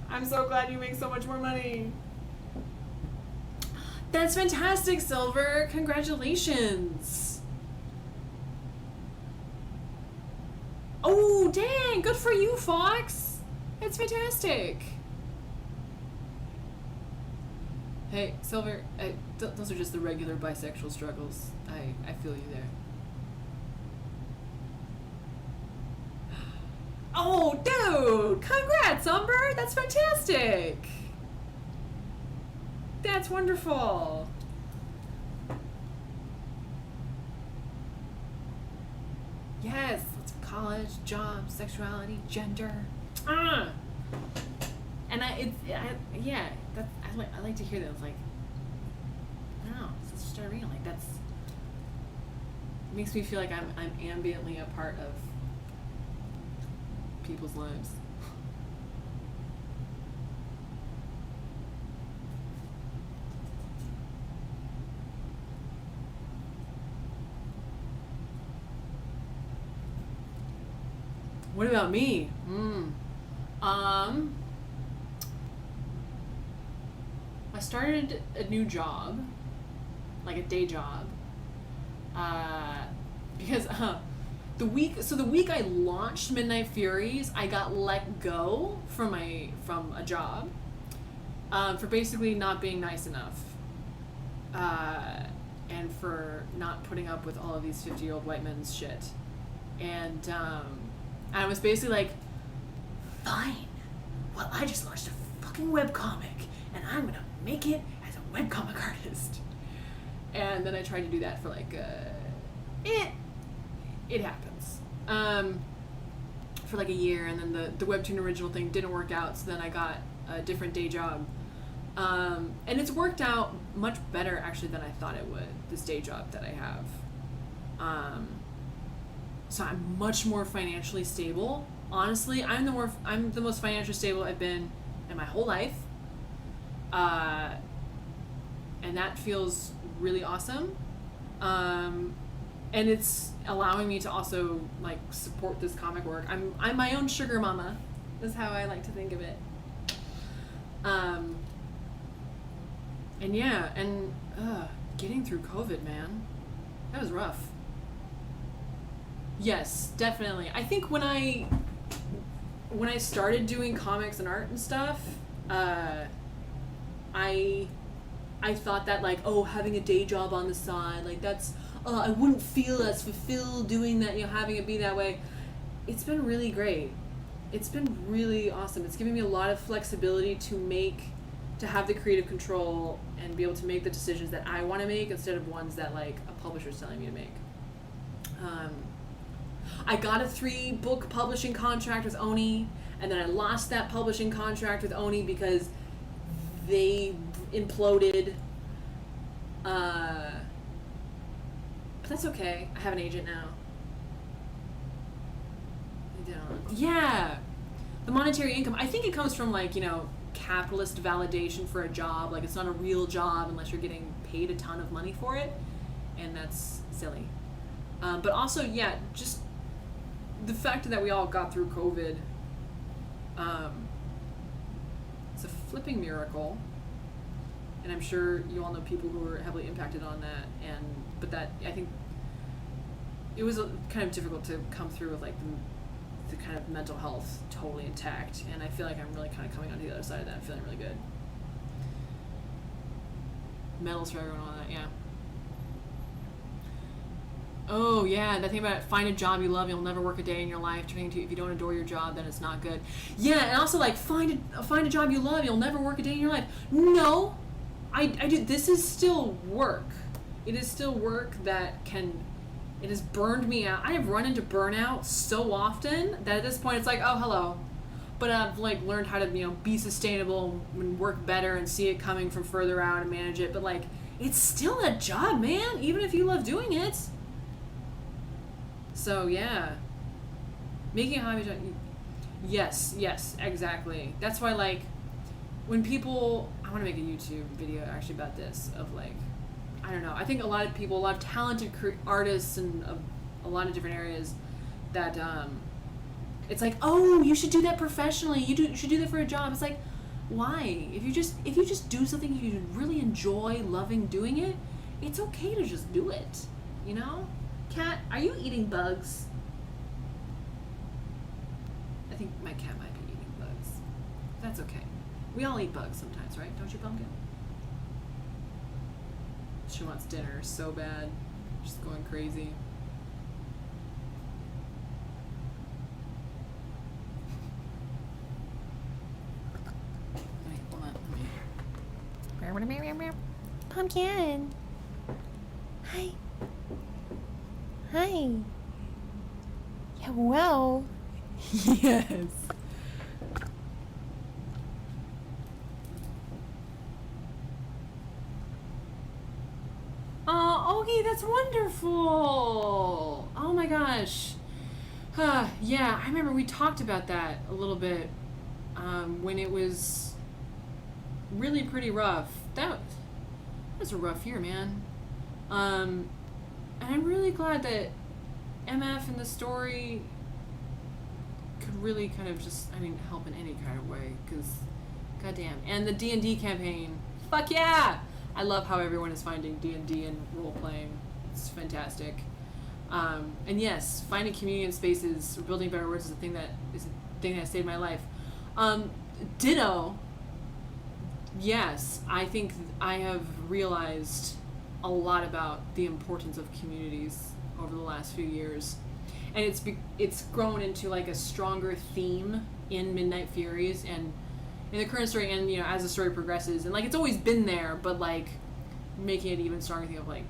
I'm so glad you make so much more money. That's fantastic, Silver. Congratulations. Oh, dang. Good for you, Fox. It's fantastic. Hey, Silver, those are just the regular bisexual struggles. I feel you there. Oh, dude! Congrats, Umber! That's fantastic! That's wonderful. Yes, it's college, job, sexuality, gender. And I like to hear that. It's like, I don't know, since I started reading, like that's makes me feel like I'm ambiently a part of people's lives. What about me? I started a new job, like a day job, because the week I launched Midnight Furies, I got let go from a job, for basically not being nice enough, and for not putting up with all of these 50-year-old white men's shit, and I was basically like, fine, well, I just launched a fucking webcomic, and I'm gonna make it as a webcomic artist. And then I tried to do that for like, it happens. For like a year, and then the Webtoon original thing didn't work out, so then I got a different day job. And it's worked out much better, actually, than I thought it would, this day job that I have. So I'm much more financially stable. Honestly, I'm the most financially stable I've been in my whole life. And that feels really awesome. And it's allowing me to also like support this comic work. I'm my own sugar mama, is how I like to think of it. And yeah, and getting through COVID, man, that was rough. Yes, definitely. I think when I started doing comics and art and stuff, I thought that like, oh, having a day job on the side, like that's, I wouldn't feel as fulfilled doing that, having it be that way. It's been really great. It's been really awesome. It's given me a lot of flexibility to have the creative control and be able to make the decisions that I want to make instead of ones that like a publisher's telling me to make. I got a 3-book publishing contract with Oni, and then I lost that publishing contract with Oni because they imploded. But that's okay. I have an agent now. Yeah. The monetary income, I think it comes from like, capitalist validation for a job. Like it's not a real job unless you're getting paid a ton of money for it. And that's silly. But also, yeah, just the fact that we all got through COVID, it's a flipping miracle, and I'm sure you all know people who were heavily impacted on that, but that, I think, it was kind of difficult to come through with like the kind of mental health totally intact, and I feel like I'm really kind of coming onto the other side of that, feeling really good. Medals for everyone on that, yeah. Oh yeah, that thing about find a job you love, you'll never work a day in your life. Turning to if you don't adore your job, then it's not good. Yeah, and also like find a job you love, you'll never work a day in your life. No, I do. This is still work. It is still work that it has burned me out. I have run into burnout so often that at this point it's like, oh hello, but I've like learned how to be sustainable and work better and see it coming from further out and manage it. But like it's still a job, man. Even if you love doing it. So yeah, making a hobby job. Yes, exactly. That's why like when people, I want to make a YouTube video actually about this of like, I don't know. I think a lot of people, a lot of talented artists and a lot of different areas that it's like, oh, you should do that professionally. You should do that for a job. It's like, why? If you just do something you really enjoy loving doing it, it's okay to just do it. Cat, are you eating bugs? I think my cat might be eating bugs. That's okay. We all eat bugs sometimes, right? Don't you, Pumpkin? She wants dinner so bad. She's going crazy. Wait, hold on. Pumpkin. Hi. Hi. Yeah, well. Yes. Oh, okay, that's wonderful. Oh my gosh. Yeah, I remember we talked about that a little bit when it was really pretty rough. That was a rough year, man. And I'm really glad that MF and the story could really kind of just, help in any kind of way, because, goddamn. And the D&D campaign, fuck yeah! I love how everyone is finding D&D and role-playing. It's fantastic. And yes, finding community and spaces, or building better words is a thing that saved my life. Ditto. Yes, I think I have realized a lot about the importance of communities over the last few years, and it's grown into like a stronger theme in Midnight Furies and in the current story, and as the story progresses, and like it's always been there, but like making it even stronger thing of like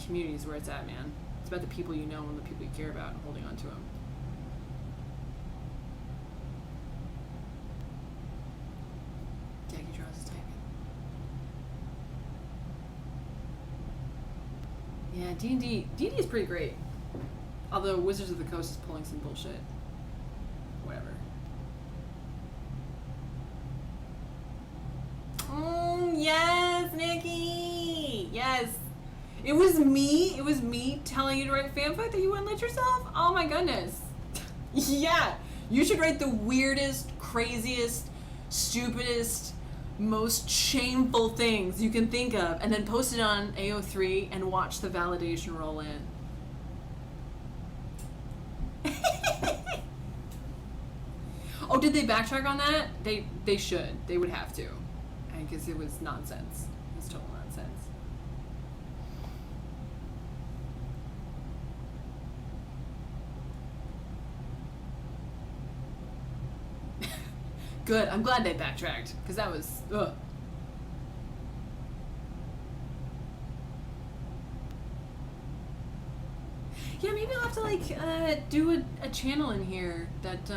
communities where it's at, man. It's about the people you know and the people you care about and holding on to them. Jackie Charles is typing. Yeah, D&D is pretty great. Although Wizards of the Coast is pulling some bullshit. Whatever. Yes, Nikki! Yes! It was me telling you to write fanfic that you wouldn't let yourself? Oh my goodness. Yeah! You should write the weirdest, craziest, stupidest, most shameful things you can think of, and then post it on AO3 and watch the validation roll in. Oh, did they backtrack on that? They should. They would have to. Because it was nonsense. It was total nonsense. Good. I'm glad they backtracked. Because that was... Ugh. Yeah, maybe I'll have to, do a channel in here that,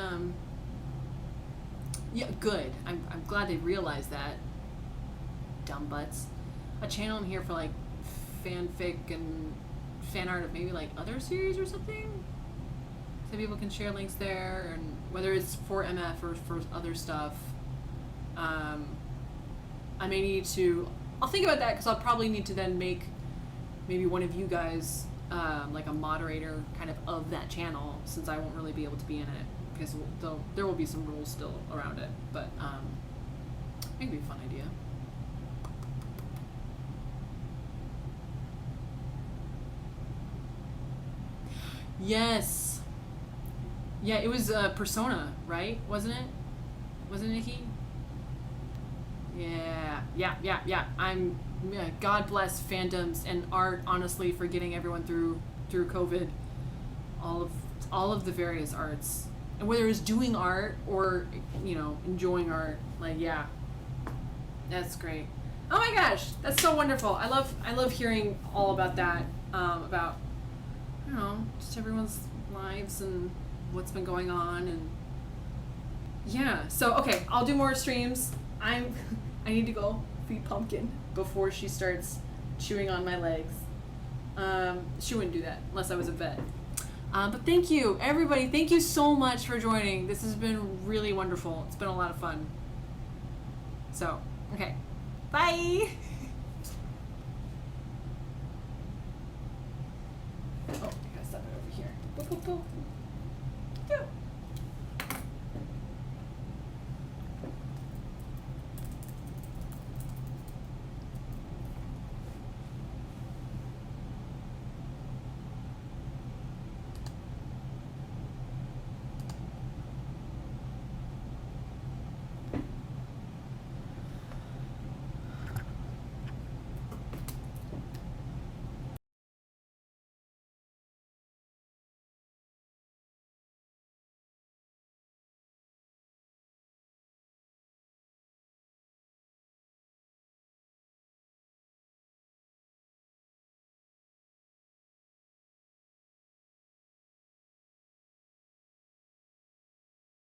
Yeah, good. I'm glad they realized that. Dumb butts. A channel in here for, like, fanfic and fan art of maybe, like, other series or something? So people can share links there, and whether it's for MF or for other stuff. I may need to... I'll think about that, because I'll probably need to then make maybe one of you guys, like a moderator kind of that channel, since I won't really be able to be in it, because there will be some rules still around it, but it could be a fun idea. Yes. Yeah, it was Persona, right? Wasn't it? Wasn't it, Nikki? Yeah. God bless fandoms and art, honestly, for getting everyone through COVID. All of the various arts, and whether it's doing art or enjoying art. Like, yeah, that's great. Oh my gosh, that's so wonderful. I love hearing all about that. About just everyone's lives and what's been going on, and yeah. So okay, I'll do more streams. I need to go feed Pumpkin before she starts chewing on my legs. She wouldn't do that unless I was a vet. But thank you, everybody. Thank you so much for joining. This has been really wonderful. It's been a lot of fun. So, okay. Bye! Oh, I gotta stop it over here. Boop, boop, boop.